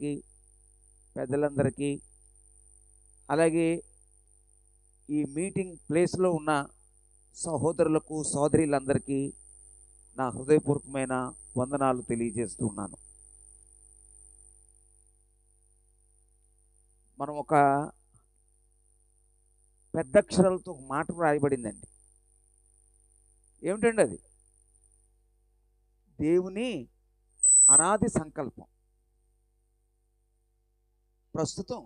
అందరికీ, పెద్దలందరికీ, అలాగే ఈ మీటింగ్ ప్లేస్లో ఉన్న సహోదరులకు, సోదరులందరికీ నా హృదయపూర్వకమైన వందనాలు తెలియజేస్తున్నాను. మనం ఒక పెద్ద అక్షరాలతో ఒక మాట రాయబడిందండి. ఏమిటండి అది? దేవుని అనాది సంకల్పం. ప్రస్తుతం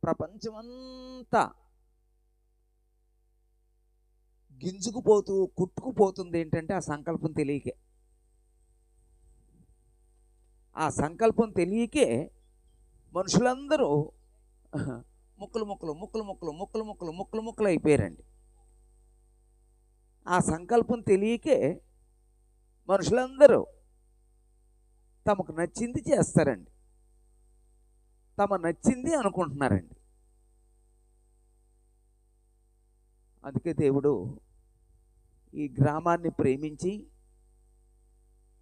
ప్రపంచమంతా గింజుకుపోతూ కుట్టుకుపోతుంది. ఏంటంటే ఆ సంకల్పం తెలియకే. ఆ సంకల్పం తెలియకే మనుషులందరూ ముక్కలు అయిపోయారండి. ఆ సంకల్పం తెలియకే మనుషులందరూ తమకు నచ్చింది చేస్తారండి, తమ నచ్చింది అనుకుంటున్నారండి. అందుకే దేవుడు ఈ గ్రామాన్ని ప్రేమించి,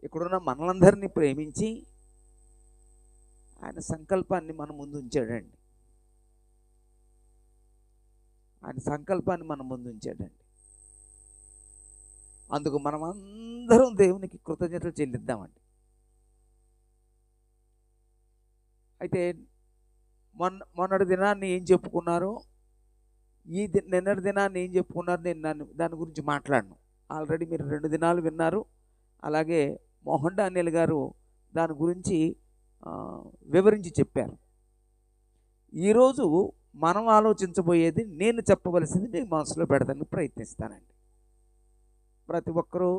ఇక్కడున్న మనలందరినీ ప్రేమించి ఆయన సంకల్పాన్ని మన ముందు ఉంచాడండి. ఆయన సంకల్పాన్ని మన ముందు ఉంచాడండి. అందుకు మనం అందరం దేవునికి కృతజ్ఞతలు చెల్లిద్దామండి. అయితే మొన్నటి దినాన్ని ఏం చెప్పుకున్నారో, నిన్నటి దినాన్ని ఏం చెప్పుకున్నారు, నేను దాని గురించి మాట్లాడను. ఆల్రెడీ మీరు 2 దినాలు విన్నారు. అలాగే మోహన్ డానియల్ గారు దాని గురించి వివరించి చెప్పారు. ఈరోజు మనం ఆలోచించబోయేది, నేను చెప్పవలసింది మీ మనసులో పెడతానికి ప్రయత్నిస్తానండి. ప్రతి ఒక్కరూ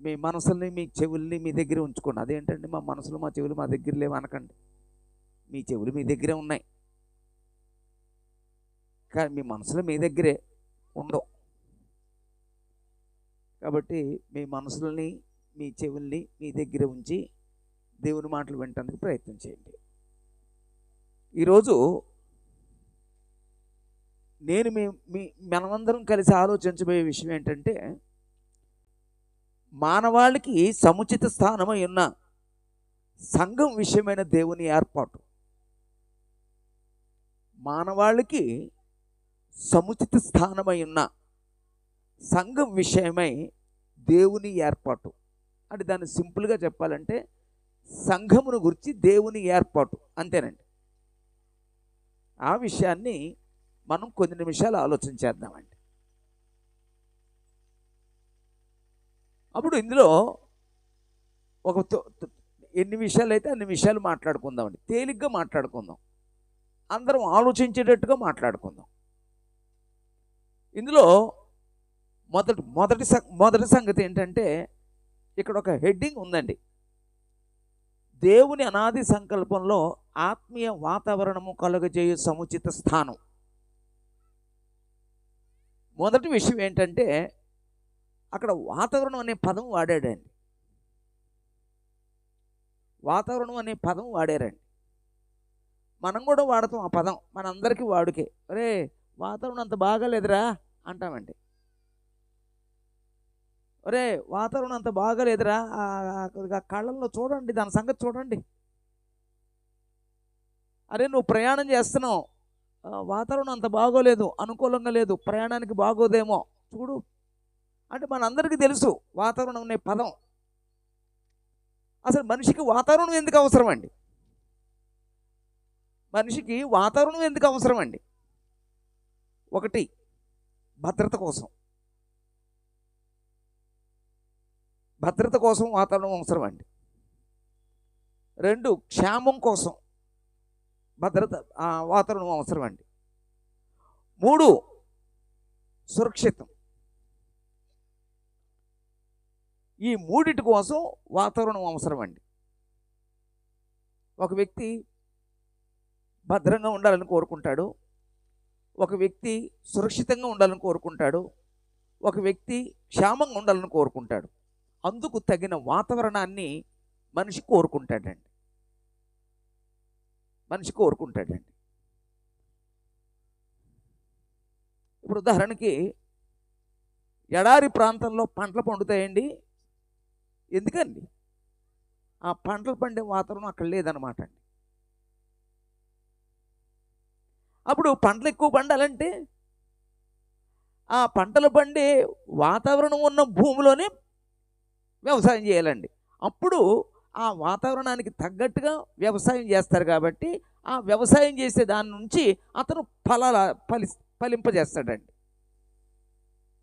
మీ మనసుల్ని, మీ చెవుల్ని మీ దగ్గర ఉంచుకోండి. అదేంటండి మా మనసులు మా చెవులు మా దగ్గర లేవు అనకండి. మీ చెవులు మీ దగ్గరే ఉన్నాయి, కానీ మీ మనసులు మీ దగ్గరే ఉండవు. కాబట్టి మీ మనసులని, మీ చెవుల్ని మీ దగ్గర ఉంచి దేవుని మాటలు వినటానికి ప్రయత్నం చేయండి. ఈరోజు నేను మనమందరం కలిసి ఆలోచించబోయే విషయం ఏంటంటే, మానవాళికి సముచిత స్థానమై ఉన్న సంఘం విషయమైన దేవుని ఏర్పాటు. మానవాళికి సముచిత స్థానమై ఉన్న సంఘం విషయమై దేవుని ఏర్పాటు. అంటే దాన్ని సింపుల్గా చెప్పాలంటే సంఘమును గురించి దేవుని ఏర్పాటు, అంతేనండి. ఆ విషయాన్ని మనం కొన్ని నిమిషాలు ఆలోచన చేద్దామండి. అప్పుడు ఇందులో ఎన్ని విషయాలు అయితే అన్ని విషయాలు మాట్లాడుకుందామండి. తేలిగ్గా మాట్లాడుకుందాం, అందరం ఆలోచించేటట్టుగా మాట్లాడుకుందాం. ఇందులో మొదటి సంగతి ఏంటంటే, ఇక్కడ ఒక హెడ్డింగ్ ఉందండి. దేవుని అనాది సంకల్పంలో ఆత్మీయ వాతావరణము కలుగజేయు సముచిత స్థానం. మొదటి విషయం ఏంటంటే, అక్కడ వాతావరణం అనే పదం వాడాడండి. వాతావరణం అనే పదం వాడారండి. మనం కూడా వాడతాం ఆ పదం, మనందరికీ వాడుకే. అరే వాతావరణం అంత బాగాలేదురా అంటామండి. ఒరే వాతావరణం అంత బాగాలేదురా, కళ్ళల్లో చూడండి, దాని సంగతి చూడండి. అరే నువ్వు ప్రయాణం చేస్తున్నావు, వాతావరణం అంత బాగోలేదు, అనుకూలంగా లేదు, ప్రయాణానికి బాగోదేమో చూడు అంటే మనందరికీ తెలుసు వాతావరణం అనే పదం. అసలు మనిషికి వాతావరణం ఎందుకు అవసరం అండి? మనిషికి వాతావరణం ఎందుకు అవసరం అండి? ఒకటి, భద్రత కోసం. భద్రత కోసం వాతావరణం అవసరం అండి. 2, క్షేమం కోసం వాతావరణం అవసరం అండి. 3, సురక్షితం. ఈ 3 కోసం వాతావరణం అవసరం అండి. ఒక వ్యక్తి భద్రంగా ఉండాలని కోరుకుంటాడు, ఒక వ్యక్తి సురక్షితంగా ఉండాలని కోరుకుంటాడు, ఒక వ్యక్తి క్షేమంగా ఉండాలని కోరుకుంటాడు. అందుకు తగిన వాతావరణాన్ని మనిషి కోరుకుంటాడండి. ఇప్పుడు ఉదాహరణకి ఎడారి ప్రాంతంలో పంటలు పండుతాయండి. ఎందుకండి? ఆ పంటలు పండే వాతావరణం అక్కడ లేదనమాట అండి. అప్పుడు పంటలు ఎక్కువ పండాలంటే ఆ పంటలు పండే వాతావరణం ఉన్న భూమిలోనే వ్యవసాయం చేయాలండి. అప్పుడు ఆ వాతావరణానికి తగ్గట్టుగా వ్యవసాయం చేస్తారు కాబట్టి ఆ వ్యవసాయం చేసే దాని నుంచి అతను ఫలింపజేస్తాడండి.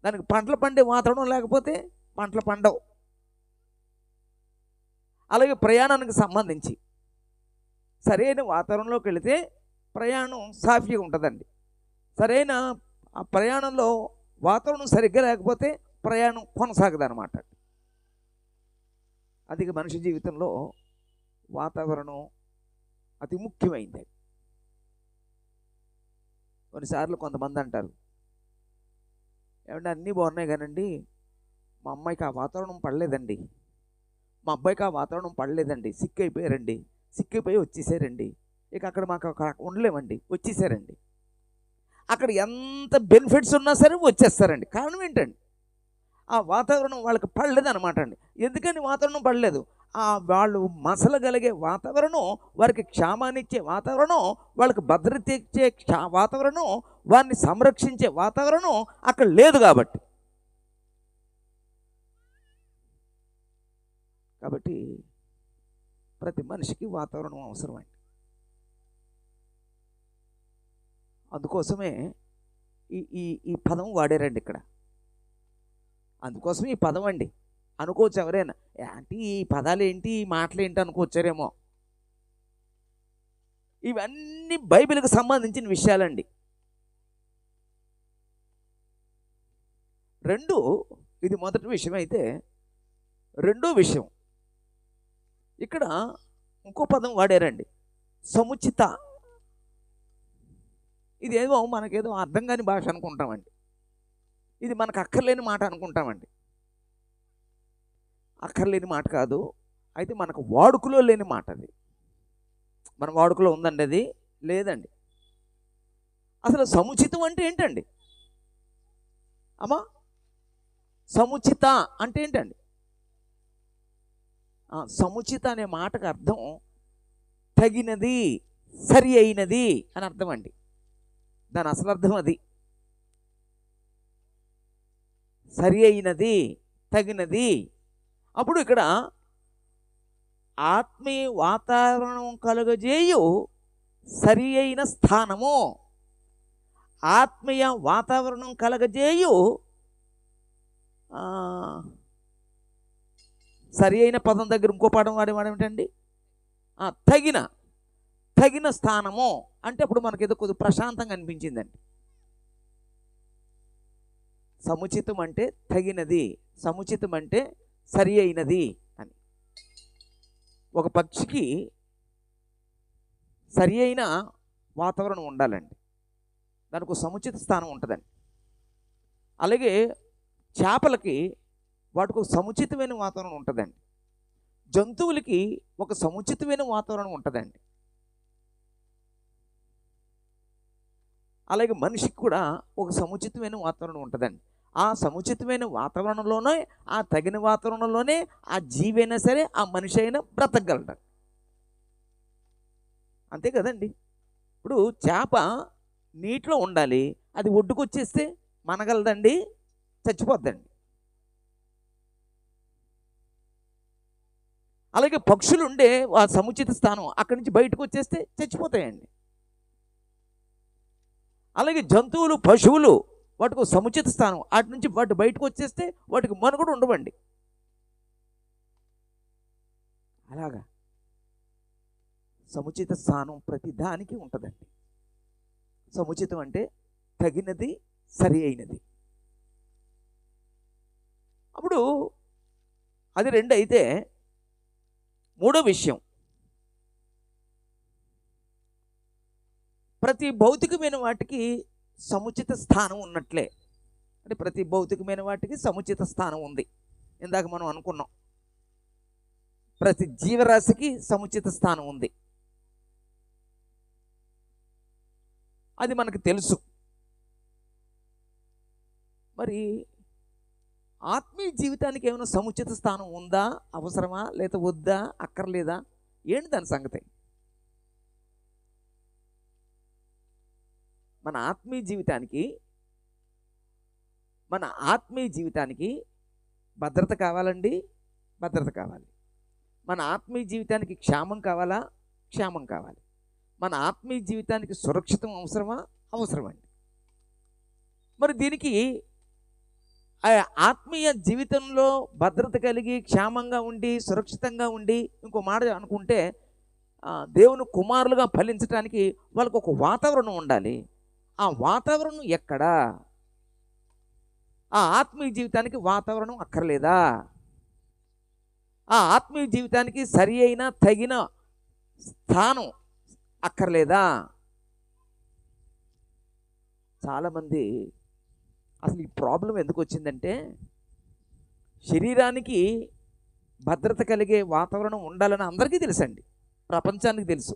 దానికి పంటలు పండే వాతావరణం లేకపోతే పంటలు పండవు. అలాగే ప్రయాణానికి సంబంధించి సరైన వాతావరణంలోకి వెళితే ప్రయాణం సాఫీగా ఉంటుందండి. సరైన ఆ ప్రయాణంలో వాతావరణం సరిగ్గా లేకపోతే ప్రయాణం కొనసాగదనమాట. అది మనిషి జీవితంలో వాతావరణం అతి ముఖ్యమైంది. కొన్నిసార్లు కొంతమంది అంటారు, ఏమంటే అన్నీ బాగున్నాయి కానండి మా అమ్మాయికి ఆ వాతావరణం పడలేదండి, మా అబ్బాయికి ఆ వాతావరణం పడలేదండి, సిక్ అయిపోయారండి, సిక్ అయిపోయి వచ్చేసారండి, ఇక అక్కడ మాకు అక్కడ ఉండలేమండి, వచ్చేసారండి. అక్కడ ఎంత బెనిఫిట్స్ ఉన్నా సరే వచ్చేస్తారండి. కారణం ఏంటండి? ఆ వాతావరణం వాళ్ళకి పడలేదు అనమాట అండి. ఎందుకని వాతావరణం పడలేదు? వాళ్ళు మసలగలిగే వాతావరణం, వారికి క్షేమాన్ని ఇచ్చే వాతావరణం, వాళ్ళకి భద్రత ఇచ్చే వాతావరణం, వారిని సంరక్షించే వాతావరణం అక్కడ లేదు కాబట్టి. కాబట్టి ప్రతి మనిషికి వాతావరణం అవసరమండి. అందుకోసమే ఈ ఈ ఈ పదం వాడారండి ఇక్కడ. అందుకోసం ఈ పదం అండి. అనుకోవచ్చు ఎవరైనా, అంటే ఈ పదాలు ఏంటి, ఈ మాటలు ఏంటి అనుకోవచ్చారేమో. ఇవన్నీ బైబిల్కి సంబంధించిన విషయాలండి. ఇది మొదటి విషయం అయితే, రెండో విషయం ఇక్కడ ఇంకో పదం వాడారండి, సముచిత. ఇదేమో మనకేదో అర్థం కాని భాష అనుకుంటామండి. ఇది మనకు అక్కర్లేని మాట అనుకుంటామండి. అక్కర్లేని మాట కాదు, అయితే మనకు వాడుకలో లేని మాట. అది మన వాడుకలో ఉందండి, అది లేదండి. అసలు సముచితం అంటే ఏంటండి అమ్మా? సముచిత అంటే ఏంటండి? సముచిత అనే మాటకు అర్థం తగినది, సరి అయినది అని అర్థం అండి. దాని అసలు అర్థం అది. సరి అయినది, తగినది. అప్పుడు ఇక్కడ ఆత్మీయ వాతావరణం కలుగజేయు సరి అయిన స్థానము, ఆత్మీయ వాతావరణం కలగజేయు సరి అయిన పదం దగ్గర ఇంకో పదం వాడేమిటండి? తగిన స్థానము అంటే అప్పుడు మనకేదో కొద్దిగా ప్రశాంతంగా అనిపించిందండి. సముచితం అంటే తగినది, సముచితం అంటే సరి అయినది అని. ఒక పక్షికి సరి అయిన వాతావరణం ఉండాలండి, దానికి ఒక సముచిత స్థానం ఉంటుందండి. అలాగే చేపలకి వాటికి ఒక సముచితమైన వాతావరణం ఉంటుందండి. జంతువులకి ఒక సముచితమైన వాతావరణం ఉంటుందండి. అలాగే మనిషికి కూడా ఒక సముచితమైన వాతావరణం ఉంటుందండి. ఆ సముచితమైన వాతావరణంలోనే, ఆ తగిన వాతావరణంలోనే ఆ జీవైనా సరే, ఆ మనిషి అయినా బ్రతకగలడు. అంతే కదండి. ఇప్పుడు చేప నీటిలో ఉండాలి, అది ఒడ్డుకు వచ్చేస్తే మనగలదండి, చచ్చిపోద్దండి. అలాగే పక్షులు ఉండే ఆ సముచిత స్థానం అక్కడి నుంచి బయటకు వచ్చేస్తే చచ్చిపోతాయండి. అలాగే జంతువులు, పశువులు వాటికి సముచిత స్థానం, వాటి నుంచి వాటి బయటకు వచ్చేస్తే వాటికి మనుగడ ఉండవండి. అలాగా సముచిత స్థానం ప్రతి దానికి ఉంటుందండి. సముచితం అంటే తగినది, సరి అయినది. అప్పుడు అది రెండు అయితే, మూడో విషయం, ప్రతి భౌతికమైన వాటికి సముచిత స్థానం ఉన్నట్లే. అంటే ప్రతి భౌతికమైన వాటికి సముచిత స్థానం ఉంది. ఇందాక మనం అనుకున్నాం, ప్రతి జీవరాశికి సముచిత స్థానం ఉంది, అది మనకు తెలుసు. మరి ఆత్మీయ జీవితానికి ఏమైనా సముచిత స్థానం ఉందా, అవసరమా, లేదా వద్దా, అక్కర్లేదా? ఏంటి దాని సంగతి? మన ఆత్మీయ జీవితానికి భద్రత కావాలండి, భద్రత కావాలి. మన ఆత్మీయ జీవితానికి క్షేమం కావాలా, క్షేమం కావాలి. మన ఆత్మీయ జీవితానికి సురక్షితం అవసరమా, అవసరమండి. మరి దీనికి ఆత్మీయ జీవితంలో భద్రత కలిగి క్షేమంగా ఉండి సురక్షితంగా ఉండి, ఇంకో మాట అనుకుంటే దేవుని కుమారులుగా ఫలించడానికి వాళ్ళకు ఒక వాతావరణం ఉండాలి. ఆ వాతావరణం ఎక్కడా? ఆ ఆత్మీయ జీవితానికి వాతావరణం అక్కర్లేదా? ఆ ఆత్మీయ జీవితానికి సరి అయిన తగిన స్థానం అక్కర్లేదా? చాలామంది అసలు ఈ ప్రాబ్లం ఎందుకు వచ్చిందంటే, శరీరానికి భద్రత కలిగే వాతావరణం ఉండాలని అందరికీ తెలుసండి, ప్రపంచానికి తెలుసు.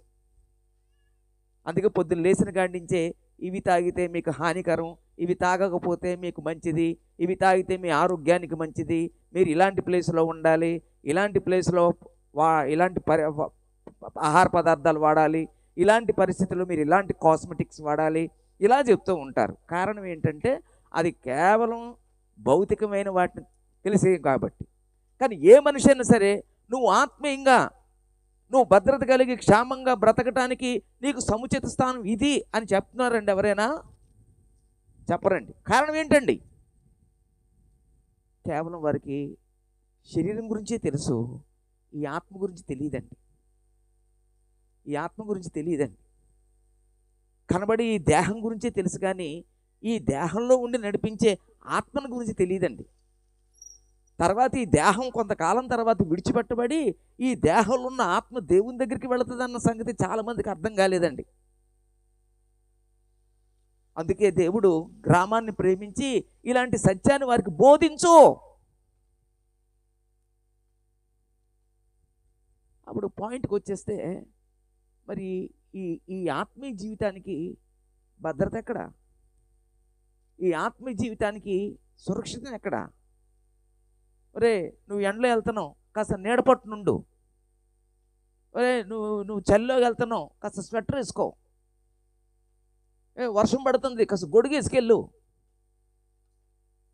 అందుకే పొద్దున్న లేచిన కాడి నుంచే ఇవి తాగితే మీకు హానికరం, ఇవి తాగకపోతే మీకు మంచిది, ఇవి తాగితే మీ ఆరోగ్యానికి మంచిది, మీరు ఇలాంటి ప్లేస్లో ఉండాలి, ఇలాంటి ప్లేస్లో ఇలాంటి ఆహార పదార్థాలు వాడాలి, ఇలాంటి పరిస్థితుల్లో మీరు ఇలాంటి కాస్మెటిక్స్ వాడాలి, ఇలా చెప్తూ ఉంటారు. కారణం ఏంటంటే అది కేవలం భౌతికమైన వాటిని తెలిసే కాబట్టి. కానీ ఏ మనిషి అయినా సరే నువ్వు ఆత్మీయంగా నువ్వు భద్రత కలిగి క్షేమంగా బ్రతకటానికి నీకు సముచిత స్థానం ఇది అని చెప్తున్నారండి ఎవరైనా? చెప్పరండి. కారణం ఏంటండి? కేవలం వారికి శరీరం గురించే తెలుసు, ఈ ఆత్మ గురించి తెలియదండి. ఈ ఆత్మ గురించి తెలియదండి. కనబడి ఈ దేహం గురించే తెలుసు, కానీ ఈ దేహంలో ఉండి నడిపించే ఆత్మను గురించి తెలియదండి. తర్వాత ఈ దేహం కొంతకాలం తర్వాత విడిచిపెట్టబడి ఈ దేహంలో ఉన్న ఆత్మ దేవుని దగ్గరికి వెళుతుందన్న సంగతి చాలామందికి అర్థం కాలేదండి. అందుకే దేవుడు గ్రామాన్ని ప్రేమించి ఇలాంటి సత్యాన్ని వారికి బోధించు. అప్పుడు పాయింట్కి వచ్చేస్తే, మరి ఈ ఆత్మీయ జీవితానికి భద్రత ఎక్కడ? ఈ ఆత్మీయ జీవితానికి సురక్షితం ఎక్కడ? ఒరే, నువ్వు ఎండలో వెళ్తున్నావు, కాస్త నీడపట్టు నుండు. ఒరే, నువ్వు చలిలోకి వెళ్తున్నావు, కాస్త స్వెటర్ వేసుకో. వర్షం పడుతుంది, కాస్త గొడుగు వేసుకెళ్ళు.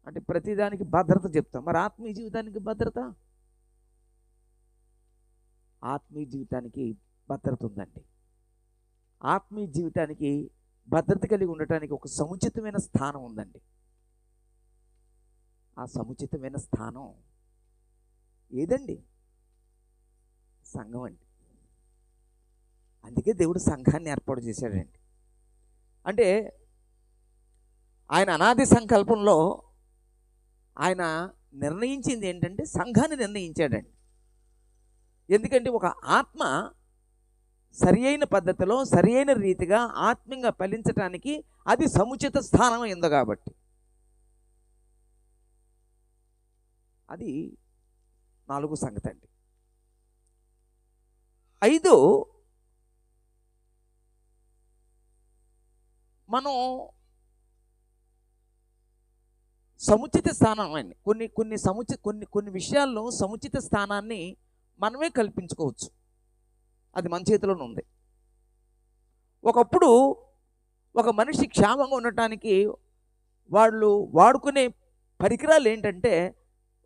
అంటే ప్రతిదానికి భద్రత చెప్తాం. మరి ఆత్మీయ జీవితానికి భద్రత? ఆత్మీయ జీవితానికి భద్రత ఉందండి. ఆత్మీయ జీవితానికి భద్రత కలిగి ఉండటానికి ఒక సముచితమైన స్థానం ఉందండి. ఆ సముచితమైన స్థానం ఏదండి? సంఘం అండి. అందుకే దేవుడు సంఘాన్ని ఏర్పాటు చేశాడండి. అంటే ఆయన అనాది సంకల్పంలో ఆయన నిర్ణయించింది ఏంటంటే సంఘాన్ని నిర్ణయించాడండి. ఎందుకంటే ఒక ఆత్మ సరి అయిన పద్ధతిలో సరి అయిన రీతిగా ఆత్మీయంగా ఫలించటానికి అది సముచిత స్థానం ఉంది కాబట్టి. అది 4 సంగతి అండి. 5, మనం సముచిత స్థానం అండి. కొన్ని విషయాల్లో సముచిత స్థానాన్ని మనమే కల్పించుకోవచ్చు. అది మన చేతిలోనే ఉంది. ఒకప్పుడు ఒక మనిషి క్షేమంగా ఉండటానికి వాళ్ళు వాడుకునే పరికరాలు ఏంటంటే,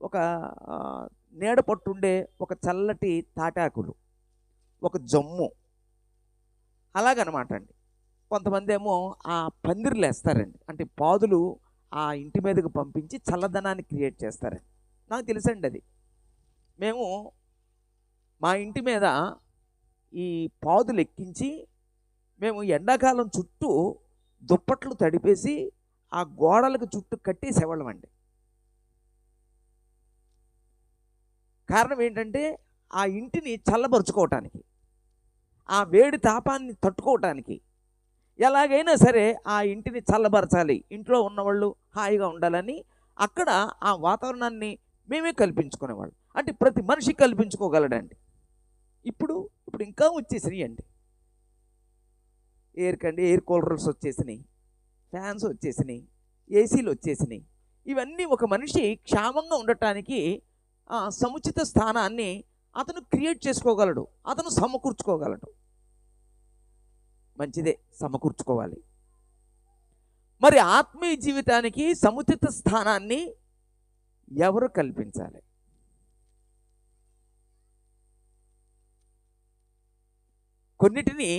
ఒక నీడ పట్టుండే ఒక చల్లటి తాటాకులు, ఒక జమ్ము, అలాగనమాట అండి. కొంతమంది ఏమో ఆ పందిర్లు వేస్తారండి. అంటే పాదులు ఆ ఇంటి మీదకి పంపించి చల్లదనాన్ని క్రియేట్ చేస్తారండి. నాకు తెలుసండి అది. మేము మా ఇంటి మీద ఈ పాదులు ఎక్కించి మేము ఎండాకాలం చుట్టూ దుప్పట్లు తడిపేసి ఆ గోడలకు చుట్టూ కట్టేసేవాళ్ళం అండి. కారణం ఏంటంటే ఆ ఇంటిని చల్లబరుచుకోవటానికి, ఆ వేడి తాపాన్ని తట్టుకోవటానికి, ఎలాగైనా సరే ఆ ఇంటిని చల్లబరచాలి, ఇంట్లో ఉన్నవాళ్ళు హాయిగా ఉండాలని అక్కడ ఆ వాతావరణాన్ని మేమే కల్పించుకునేవాళ్ళం. అంటే ప్రతి మనిషి కల్పించుకోగలడండి. ఇప్పుడు ఇంకా వచ్చేసినాయి అండి. ఎయిర్ కూలర్స్ వచ్చేసినాయి, ఫ్యాన్స్ వచ్చేసినాయి, ఏసీలు వచ్చేసినాయి. ఇవన్నీ ఒక మనిషి క్షేమంగా ఉండటానికి సముచిత స్థానాన్ని అతను క్రియేట్ చేసుకోగలడు, అతను సమకూర్చుకోగలడు. మంచిదే, సమకూర్చుకోవాలి. మరి ఆత్మీయ జీవితానికి సముచిత స్థానాన్ని ఎవరు కల్పించాలి? కొన్నిటిని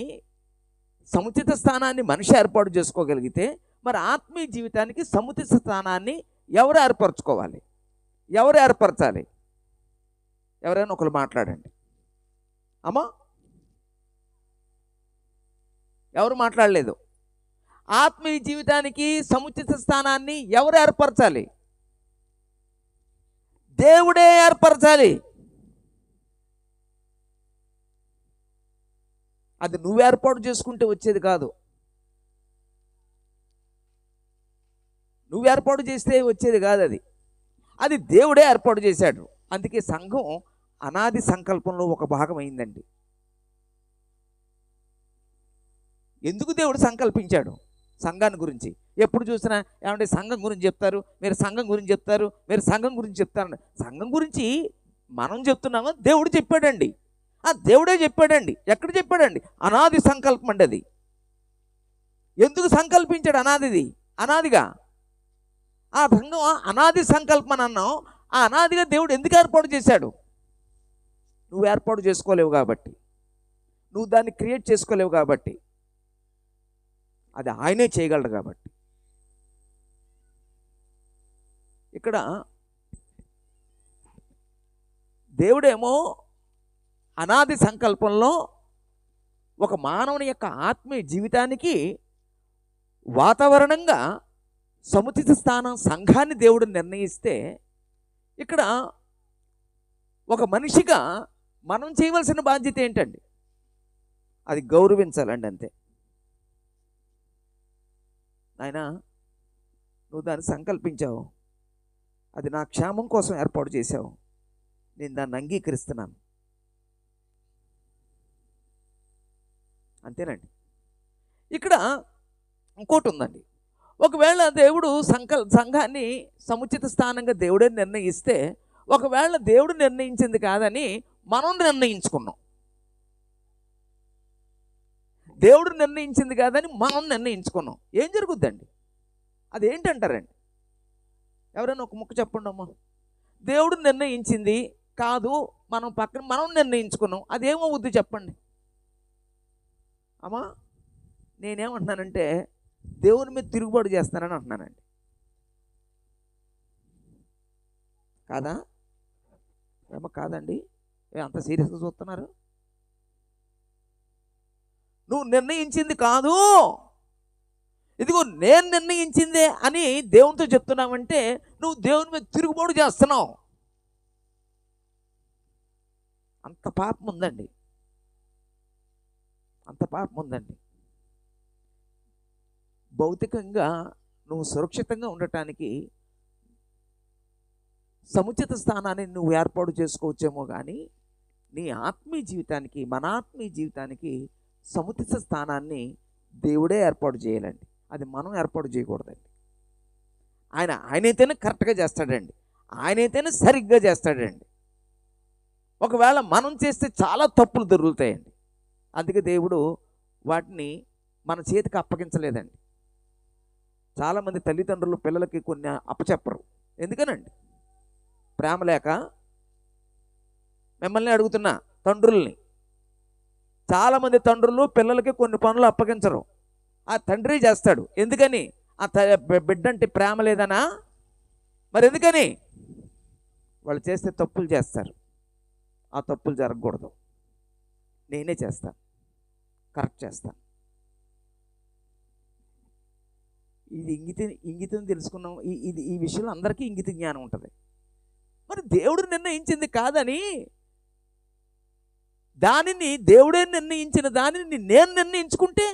సముచిత స్థానాన్ని మనిషి ఏర్పాటు చేసుకోగలిగితే, మరి ఆత్మీయ జీవితానికి సముచిత స్థానాన్ని ఎవరు ఏర్పరచుకోవాలి? ఎవరు ఏర్పరచాలి? ఎవరైనా ఒకరు మాట్లాడండి అమ్మా. ఎవరు మాట్లాడలేదు. ఆత్మీయ జీవితానికి సముచిత స్థానాన్ని ఎవరు ఏర్పరచాలి? దేవుడే ఏర్పరచాలి. అది నువ్వు ఏర్పాటు చేసుకుంటే వచ్చేది కాదు. నువ్వు ఏర్పాటు చేస్తే వచ్చేది కాదు. అది దేవుడే ఏర్పాటు చేశాడు. అందుకే సంఘం అనాది సంకల్పంలో ఒక భాగం అయిందండి. ఎందుకు దేవుడు సంకల్పించాడు సంఘాన్ని గురించి? ఎప్పుడు చూసినా ఏమంటే సంఘం గురించి చెప్తారు, మీరు సంఘం గురించి చెప్తారు, మీరు సంఘం గురించి చెప్తారు. సంఘం గురించి మనం చెప్తున్నామో దేవుడు చెప్పాడండి. దేవుడే చెప్పాడండి. ఎక్కడ చెప్పాడండి? అనాది సంకల్పం అండి అది. ఎందుకు సంకల్పించాడు అనాదిగా? ఆ సంఘం అనాది సంకల్పం అన్నాం. ఆ అనాదిగా దేవుడు ఎందుకు ఏర్పాటు చేశాడు? నువ్వు ఏర్పాటు చేసుకోలేవు కాబట్టి, నువ్వు దాన్ని క్రియేట్ చేసుకోలేవు కాబట్టి, అది ఆయనే చేయగలడు కాబట్టి. ఇక్కడ దేవుడేమో అనాది సంకల్పంలో ఒక మానవుని యొక్క ఆత్మీయ జీవితానికి వాతావరణంగా సముచిత స్థానం సంఘాన్ని దేవుడు నిర్ణయిస్తే, ఇక్కడ ఒక మనిషిగా మనం చేయవలసిన బాధ్యత ఏంటండి? అది గౌరవించాలండి, అంతే. నాయనా, నువ్వు దాన్ని సంకల్పించావు, అది నా క్షేమం కోసం ఏర్పాటు చేశావు, నేను దాన్ని అంగీకరిస్తున్నాను, అంతేనండి. ఇక్కడ ఇంకోటి ఉందండి. ఒకవేళ దేవుడు సంఘాన్ని సముచిత స్థానంగా దేవుడే నిర్ణయిస్తే, ఒకవేళ దేవుడు నిర్ణయించింది కాదని మనం నిర్ణయించుకున్నాం, దేవుడు నిర్ణయించింది కాదని మనం నిర్ణయించుకున్నాం, ఏం జరుగుద్దండి? అదేంటంటారండి? ఎవరైనా ఒక ముక్క చెప్పండి అమ్మా. దేవుడు నిర్ణయించింది కాదు, మనం నిర్ణయించుకున్నాం, అదేమవుద్ది చెప్పండి అమ్మా. నేనేమంటున్నానంటే, దేవుని మీద తిరుగుబాటు చేస్తానని అంటున్నానండి. కాదా? ఏమో కాదండి, అంత సీరియస్గా చూస్తున్నారు? నువ్వు నిర్ణయించింది కాదు, ఇదిగో నేను నిర్ణయించిందే అని దేవునితో చెప్తున్నావంటే నువ్వు దేవుని మీద తిరుగుబాటు చేస్తున్నావు. అంత పాపం ఉందండి, అంత పాపం ఉందండి. భౌతికంగా నువ్వు సురక్షితంగా ఉండటానికి సముచిత స్థానాన్ని నువ్వు ఏర్పాటు చేసుకోవచ్చేమో, కానీ నీ ఆత్మీయ జీవితానికి, మన ఆత్మీయ జీవితానికి సముచిత స్థానాన్ని దేవుడే ఏర్పాటు చేయాలండి. అది మనం ఏర్పాటు చేయకూడదండి. ఆయనైతేనే కరెక్ట్గా చేస్తాడండి, ఆయనైతేనే సరిగ్గా చేస్తాడండి. ఒకవేళ మనం చేస్తే చాలా తప్పులు దొరుకుతాయండి. అందుకే దేవుడు వాటిని మన చేతికి అప్పగించలేదండి. చాలామంది తల్లిదండ్రులు పిల్లలకి కొన్ని అప్పచెప్పరు. ఎందుకనండి? ప్రేమ లేక. మిమ్మల్ని అడుగుతున్నా, తండ్రుల్ని, చాలామంది తండ్రులు పిల్లలకి కొన్ని పనులు అప్పగించరు, ఆ తండ్రి చేస్తాడు. ఎందుకని? ఆ బిడ్డ అంటే ప్రేమ లేదనా? మరి ఎందుకని? వాళ్ళు చేస్తే తప్పులు చేస్తారు, ఆ తప్పులు జరగకూడదు, నేనే చేస్తాను, కరెక్ట్ చేస్తాను. ఇది ఇంగితం తెలుసుకున్నాం. ఈ విషయంలో అందరికీ ఇంగిత జ్ఞానం ఉంటుంది. మరి దేవుడు నిర్ణయించింది కాదని దానిని, దేవుడే నిర్ణయించిన దానిని నేను నిర్ణయించుకుంటే,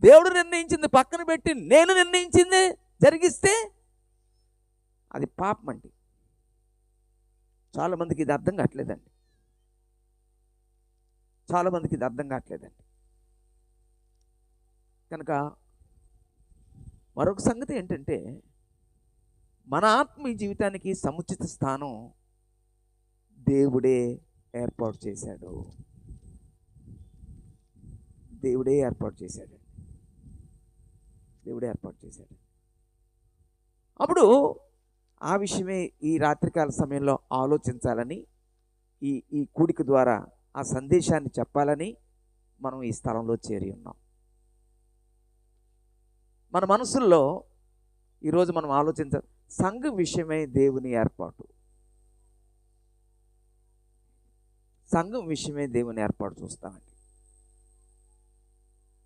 దేవుడు నిర్ణయించింది పక్కన పెట్టి నేను నిర్ణయించిందే జరిగిస్తే అది పాపం అండి. చాలామందికి ఇది అర్థం కావట్లేదండి, చాలామందికి ఇది అర్థం కావట్లేదండి. కనుక మరొక సంగతి ఏంటంటే, మన ఆత్మీయ జీవితానికి సముచిత స్థానం దేవుడే ఏర్పాటు చేశాడు. దేవుడే ఏర్పాటు చేశాడు. దేవుడే ఏర్పాటు చేశాడు. అప్పుడు ఆ విషయమే ఈ రాత్రికాల సమయంలో ఆలోచించాలని, ఈ కూడిక ద్వారా ఆ సందేశాన్ని చెప్పాలని మనం ఈ స్థలంలో చేరి ఉన్నాం. మన మనసుల్లో ఈరోజు మనం ఆలోచించాలి, సంఘం విషయమై దేవుని ఏర్పాటు. సంఘం విషయమే దేవుని ఏర్పాటు చూస్తామండి.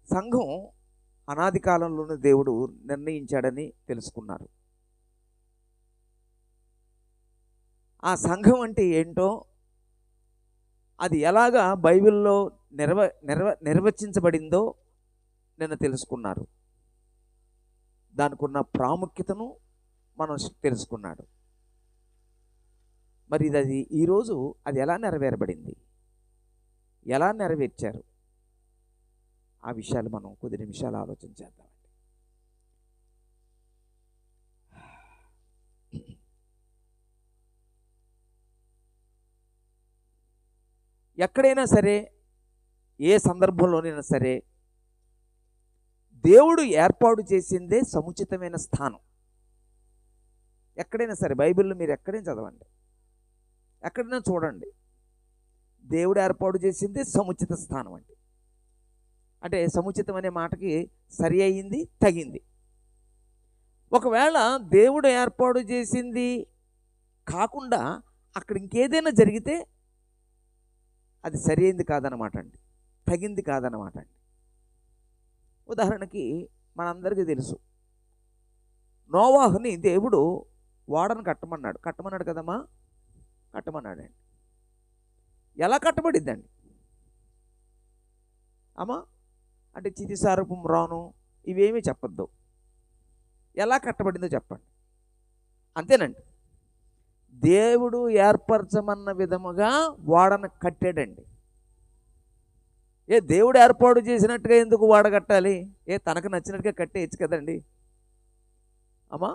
సంఘం అనాది కాలంలోనే దేవుడు నిర్ణయించాడని తెలుసుకున్నారు. ఆ సంఘం అంటే ఏంటో, అది ఎలాగా బైబిల్లో నిర్వచించబడిందో నిన్న తెలుసుకున్నారు. దానికి ఉన్న ప్రాముఖ్యతను మనం తెలుసుకున్నాడు. మరి అది ఈరోజు అది ఎలా నెరవేరబడింది, ఎలా నెరవేర్చారు, ఆ విషయాలు మనం కొద్ది నిమిషాలు ఆలోచన చేద్దామండి. ఎక్కడైనా సరే, ఏ సందర్భంలోనైనా సరే, దేవుడు ఏర్పాటు చేసిందే సముచితమైన స్థానం. ఎక్కడైనా సరే బైబిల్లో మీరు ఎక్కడైనా చదవండి, ఎక్కడైనా చూడండి, దేవుడు ఏర్పాటు చేసిందే సముచిత స్థానం అండి. అంటే సముచితం అనే మాటకి సరి అయింది, తగింది. ఒకవేళ దేవుడు ఏర్పాటు చేసింది కాకుండా అక్కడ ఇంకేదైనా జరిగితే అది సరి అయింది కాదనమాట అండి, తగింది కాదనమాట అండి. ఉదాహరణకి మనందరికీ తెలుసు, నోవాహుని దేవుడు ఓడను కట్టమన్నాడు కదమ్మా, కట్టమన్నాడండి. ఎలా కట్టబడిద్దండి అమ్మా అంటే చితిసారూపం రాను ఇవేమీ చెప్పొద్దు, ఎలా కట్టబడిందో చెప్పండి, అంతేనండి. దేవుడు ఏర్పరచమన్న విధముగా ఓడను కట్టాడండి. దేవుడు ఏర్పాటు చేసినట్టుగా ఎందుకు ఓడ కట్టాలి? తనకు నచ్చినట్టుగా కట్టేయచ్చు కదండి అమ్మా.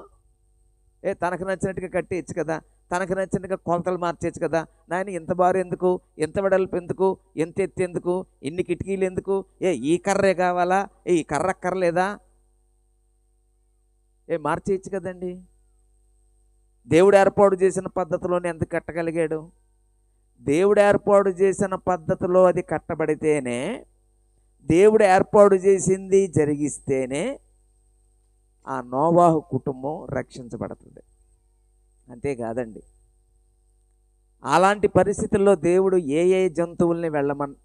తనకు నచ్చినట్టుగా కట్టేయచ్చు కదా, తనకు నచ్చినట్టుగా కొలతలు మార్చేయచ్చు కదా. నాయన ఇంత బారు ఎందుకు, ఎంత వెడల్పు ఎందుకు, ఎంత ఎత్తు ఎందుకు, ఇన్ని కిటికీలు ఎందుకు, ఈ కర్రే కావాలా, ఈ కర్ర అక్కర్లేదా, మార్చేయచ్చు కదండి. దేవుడు ఏర్పాటు చేసిన పద్ధతిలోనే ఎందుకు కట్టగలిగాడు? దేవుడు ఏర్పాటు చేసిన పద్ధతిలో అది కట్టబడితేనే, దేవుడు ఏర్పాటు చేసింది జరిగిస్తేనే ఆ నోవాహు కుటుంబం రక్షించబడుతుంది. అంతేకాదండి, అలాంటి పరిస్థితుల్లో దేవుడు ఏ ఏ జంతువుల్ని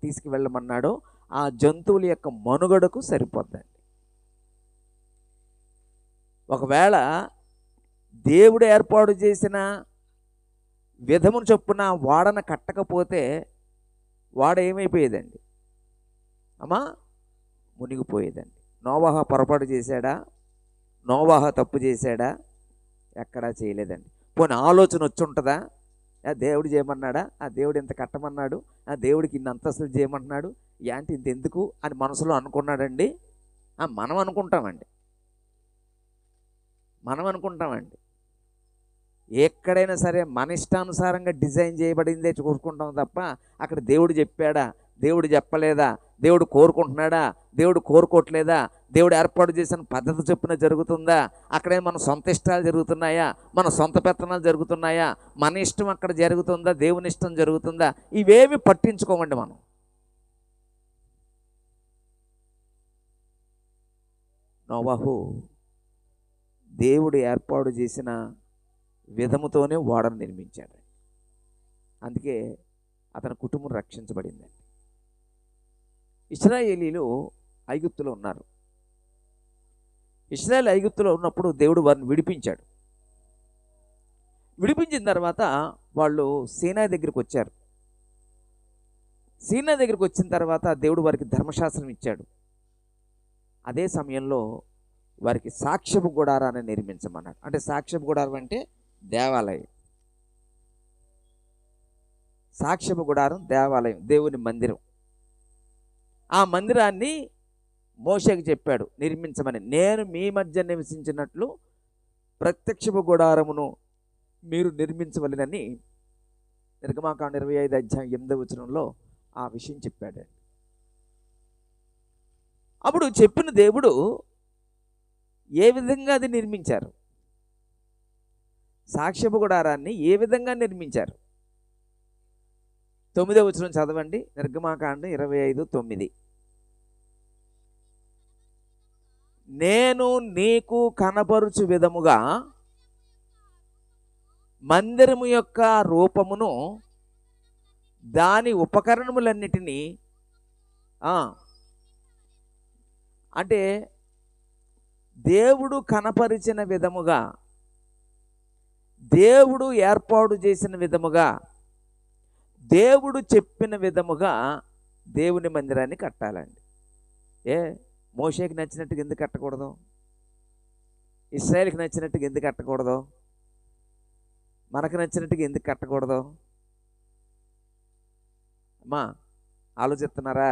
తీసుకువెళ్ళమన్నాడో ఆ జంతువుల యొక్క మనుగడకు సరిపోద్దండి. ఒకవేళ దేవుడు ఏర్పాటు చేసిన విధమును చొప్పున వాడను కట్టకపోతే వాడ ఏమైపోయేదండి అమ్మా? మునిగిపోయేదండి. నోవాహ పొరపాటు చేశాడా? నోవాహ తప్పు చేశాడా? ఎక్కడా చేయలేదండి. పోనీ ఆలోచన వచ్చి ఉంటుందా? దేవుడు చేయమన్నాడా? ఆ దేవుడు ఇంత కట్టమన్నాడు, ఆ దేవుడికి ఇన్ని అంతస్తులు చేయమంటున్నాడు, ఏంటి ఇంత ఎందుకు అని మనసులో అనుకున్నాడండి? మనం అనుకుంటామండి. ఎక్కడైనా సరే మన ఇష్టానుసారంగా డిజైన్ చేయబడిందే చూసుకుంటాం తప్ప అక్కడ దేవుడు చెప్పాడా, దేవుడు చెప్పలేదా, దేవుడు కోరుకుంటున్నాడా, దేవుడు కోరుకోవట్లేదా, దేవుడు ఏర్పాటు చేసిన పద్ధతి చొప్పున జరుగుతుందా, అక్కడే మన సొంత ఇష్టాలు జరుగుతున్నాయా, మన సొంత పెత్తనాలు జరుగుతున్నాయా, మన ఇష్టం అక్కడ జరుగుతుందా, దేవుని ఇష్టం జరుగుతుందా, ఇవేమి పట్టించుకోమండి మనం. నోవాహు దేవుడు ఏర్పాటు చేసిన విధముతోనే ఓడను నిర్మించాడు. అందుకే అతని కుటుంబం రక్షించబడిందండి. ఇశ్రాయేలీలు ఐగుప్తులో ఉన్నారు. ఇశ్రాయేల్ ఐగుప్తులో ఉన్నప్పుడు దేవుడు వారిని విడిపించాడు. విడిపించిన తర్వాత వాళ్ళు సీనాయి దగ్గరికి వచ్చారు. సీనాయి దగ్గరికి వచ్చిన తర్వాత దేవుడు వారికి ధర్మశాస్త్రం ఇచ్చాడు. అదే సమయంలో వారికి సాక్ష్యపు గుడారాన్ని నిర్మించమన్నాడు. అంటే సాక్ష్యపు గుడారం అంటే దేవాలయం. సాక్ష్యపు గుడారం దేవాలయం, దేవుని మందిరం. ఆ మందిరాన్ని మోషేకి చెప్పాడు నిర్మించమని. నేను మీ మధ్య నివసించినట్లు ప్రత్యక్షపు గుడారమును మీరు నిర్మించవలెనని నిర్గమాకాండం 25 అధ్యాయం 8వ వచనంలో ఆ విషయం చెప్పాడు. అప్పుడు చెప్పిన దేవుడు ఏ విధంగా అది నిర్మించారు, సాక్ష్యపు గుడారాన్ని ఏ విధంగా నిర్మించారు? 9వ వచనం చదవండి. నిర్గమాకాండం 25:9. నేను నీకు కనపరుచు విధముగా మందిరము యొక్క రూపమును దాని ఉపకరణములన్నిటినీ, అంటే దేవుడు కనపరిచిన విధముగా, దేవుడు ఏర్పాటు చేసిన విధముగా, దేవుడు చెప్పిన విధముగా దేవుని మందిరాన్ని కట్టాలండి. మోషేకి నచ్చినట్టుగా ఎందుకు కట్టకూడదు? ఇశ్రాయేలుకి నచ్చినట్టుగా ఎందుకు కట్టకూడదు? మనకు నచ్చినట్టుగా ఎందుకు కట్టకూడదు? అమ్మా, ఆలోచిస్తున్నారా?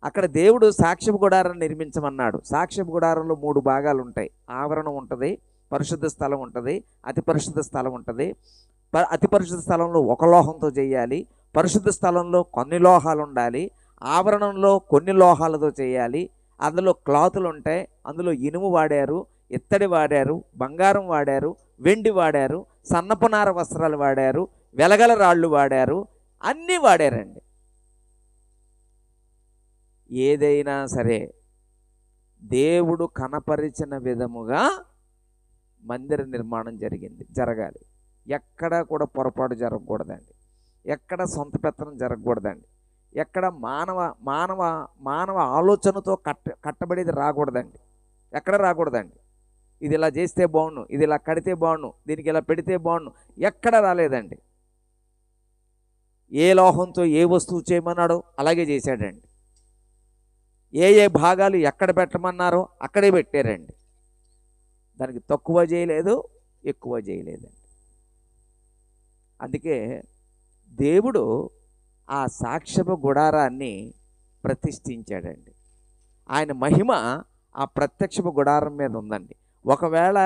అక్కడ దేవుడు సాక్ష్యపు గుడారాన్ని నిర్మించమన్నాడు. సాక్ష్యపు గుడారంలో 3 భాగాలు ఉంటాయి. ఆవరణం ఉంటుంది, పరిశుద్ధ స్థలం ఉంటుంది, అతి పరిశుద్ధ స్థలం ఉంటుంది. అతి పరిశుద్ధ స్థలంలో 1 లోహంతో చేయాలి, పరిశుద్ధ స్థలంలో కొన్ని లోహాలు ఉండాలి, ఆవరణంలో కొన్ని లోహాలతో చేయాలి. అందులో క్లాతులు ఉంటాయి, అందులో ఇనుము వాడారు, ఇత్తడి వాడారు, బంగారం వాడారు, వెండి వాడారు, సన్నపనార వస్త్రాలు వాడారు, వెలగల రాళ్ళు వాడారు, అన్నీ వాడారండి. ఏదైనా సరే దేవుడు కనపరిచిన విధముగా మందిర నిర్మాణం జరగాలి. ఎక్కడ కూడా పొరపాటు జరగకూడదండి, ఎక్కడ సొంత పెత్తనం జరగకూడదండి, ఎక్కడ మానవ మానవ మానవ ఆలోచనతో కట్టబడేది రాకూడదండి, ఎక్కడ రాకూడదండి. ఇది ఇలా చేస్తే బాగుండు, ఇది ఇలా కడితే బాగుండు, దీనికి ఇలా పెడితే బాగుండు, ఎక్కడ రాలేదండి. ఏ లోహంతో ఏ వస్తువు చేయమన్నాడో అలాగే చేశాడండి. ఏ భాగాలు ఎక్కడ పెట్టమన్నారో అక్కడే పెట్టారండి. దానికి తక్కువ చేయలేదు, ఎక్కువ చేయలేదండి. అందుకే దేవుడు ఆ సాక్ష్యపు గుడారాన్ని ప్రతిష్ఠించాడండి. ఆయన మహిమ ఆ ప్రత్యక్షపు గుడారం మీద ఉందండి. ఒకవేళ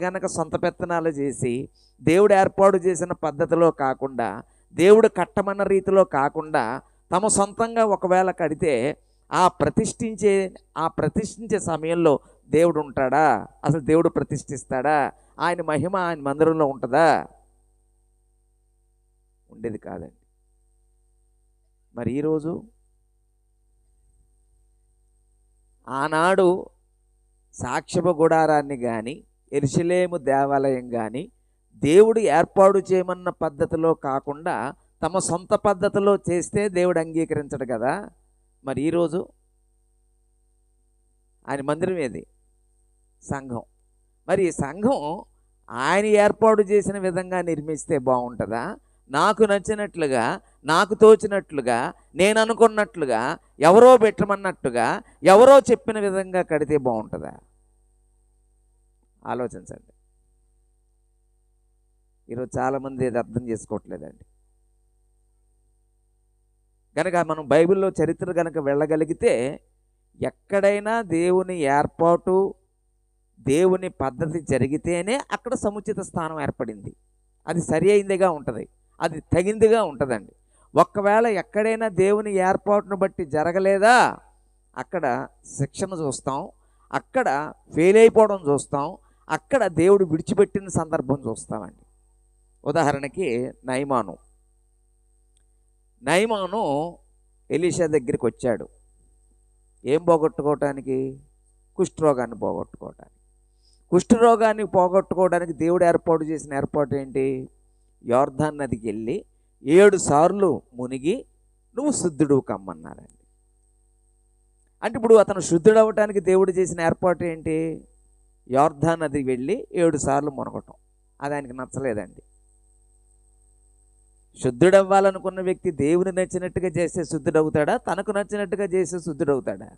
గనక సొంత పెత్తనాలు చేసి దేవుడు ఏర్పాటు చేసిన పద్ధతిలో కాకుండా, దేవుడు కట్టమన్న రీతిలో కాకుండా తమ సొంతంగా ఒకవేళ కడితే ఆ ప్రతిష్ఠించే సమయంలో దేవుడు ఉంటాడా? అసలు దేవుడు ప్రతిష్ఠిస్తాడా? ఆయన మహిమ ఆయన మందిరంలో ఉంటుందా? ఉండేది కాదండి. మరి ఈరోజు ఆనాడు సాక్ష్యపు గుడారాన్ని కానీ యెరూషలేము దేవాలయం కానీ దేవుడు ఏర్పాటు చేయమన్న పద్ధతిలో కాకుండా తమ సొంత పద్ధతిలో చేస్తే దేవుడు అంగీకరించడు కదా. మరి ఈరోజు ఆయన మందిరం ఏది? సంఘం. మరి ఈ సంఘం ఆయన ఏర్పాటు చేసిన విధంగా నిర్మిస్తే బాగుంటుందా? నాకు నచ్చినట్లుగా, నాకు తోచినట్లుగా, నేను అనుకున్నట్లుగా, ఎవరో పెట్టమన్నట్టుగా, ఎవరో చెప్పిన విధంగా కడితే బాగుంటుందా? ఆలోచించండి. ఈరోజు చాలామంది ఇది అర్థం చేసుకోవట్లేదండి. కనుక మనం బైబిల్లో చరిత్ర కనుక వెళ్ళగలిగితే ఎక్కడైనా దేవుని ఏర్పాటు, దేవుని పద్ధతి జరిగితేనే అక్కడ సముచిత స్థానం ఏర్పడింది. అది సరి అయిందిగా ఉంటుంది, అది తగిందిగా ఉంటుందండి. ఒకవేళ ఎక్కడైనా దేవుని ఏర్పాటును బట్టి జరగలేదా, అక్కడ శిక్షణ చూస్తాం, అక్కడ ఫెయిల్ అయిపోవడం చూస్తాం, అక్కడ దేవుడు విడిచిపెట్టిన సందర్భం చూస్తామండి. ఉదాహరణకి నయమాను ఎలీషా దగ్గరికి వచ్చాడు. ఏం పోగొట్టుకోవటానికి? కుష్ఠరోగాన్ని పోగొట్టుకోవటానికి. కుష్ఠరోగాన్ని పోగొట్టుకోవడానికి దేవుడు ఏర్పాటు చేసిన ఏర్పాటు ఏంటి? యోర్దాన్ నదికి వెళ్ళి 7 సార్లు మునిగి నువ్వు శుద్ధుడు కమ్మన్నారండి. అంటే ఇప్పుడు అతను శుద్ధుడు అవ్వటానికి దేవుడు చేసిన ఏర్పాటు ఏంటి? యోర్దాన్ నదికి వెళ్ళి 7 సార్లు మునగటం. అది ఆయనకి నచ్చలేదండి. శుద్ధుడవ్వాలనుకున్న వ్యక్తి దేవుని నచ్చినట్టుగా చేస్తే శుద్ధుడవుతాడా? తనకు నచ్చినట్టుగా చేస్తే శుద్ధుడవుతాడా?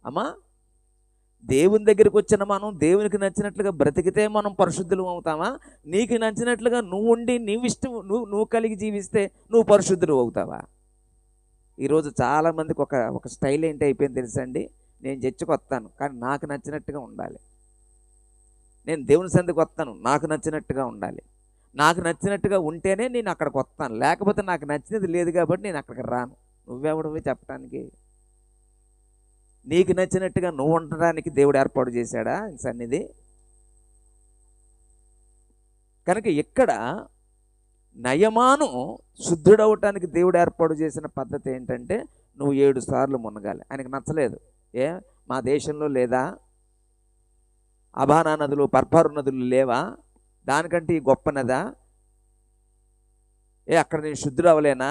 అమ్మా, దేవుని దగ్గరికి వచ్చిన మనం దేవునికి నచ్చినట్లుగా బ్రతికితే మనం పరిశుద్ధులు అవుతామా? నీకు నచ్చినట్లుగా నువ్వు ఉండి నువ్వు కలిగి జీవిస్తే నువ్వు పరిశుద్ధులు అవుతావా? ఈరోజు చాలామందికి ఒక స్టైల్ ఏంటి అయిపోయింది తెలుసండి? నేను చర్చికి వస్తాను కానీ నాకు నచ్చినట్టుగా ఉండాలి. నేను దేవుని సన్నిధికి వస్తాను, నాకు నచ్చినట్టుగా ఉండాలి. నాకు నచ్చినట్టుగా ఉంటేనే నేను అక్కడికి వస్తాను, లేకపోతే నాకు నచ్చినది లేదు కాబట్టి నేను అక్కడికి రాను. నువ్వెవడవి చెప్పడానికి? నీకు నచ్చినట్టుగా నువ్వు ఉండడానికి దేవుడు ఏర్పాటు చేశాడా సన్నిధి? కనుక ఇక్కడ నయమాను శుద్ధుడవటానికి దేవుడు ఏర్పాటు చేసిన పద్ధతి ఏంటంటే నువ్వు 7 సార్లు మునగాలి. ఆయనకు నచ్చలేదు. మా దేశంలో లేదా? అబానా నదులు, పర్పారు నదులు లేవా? దానికంటే ఈ గొప్ప నదా? అక్కడ నేను శుద్ధుడు అవ్వలేనా?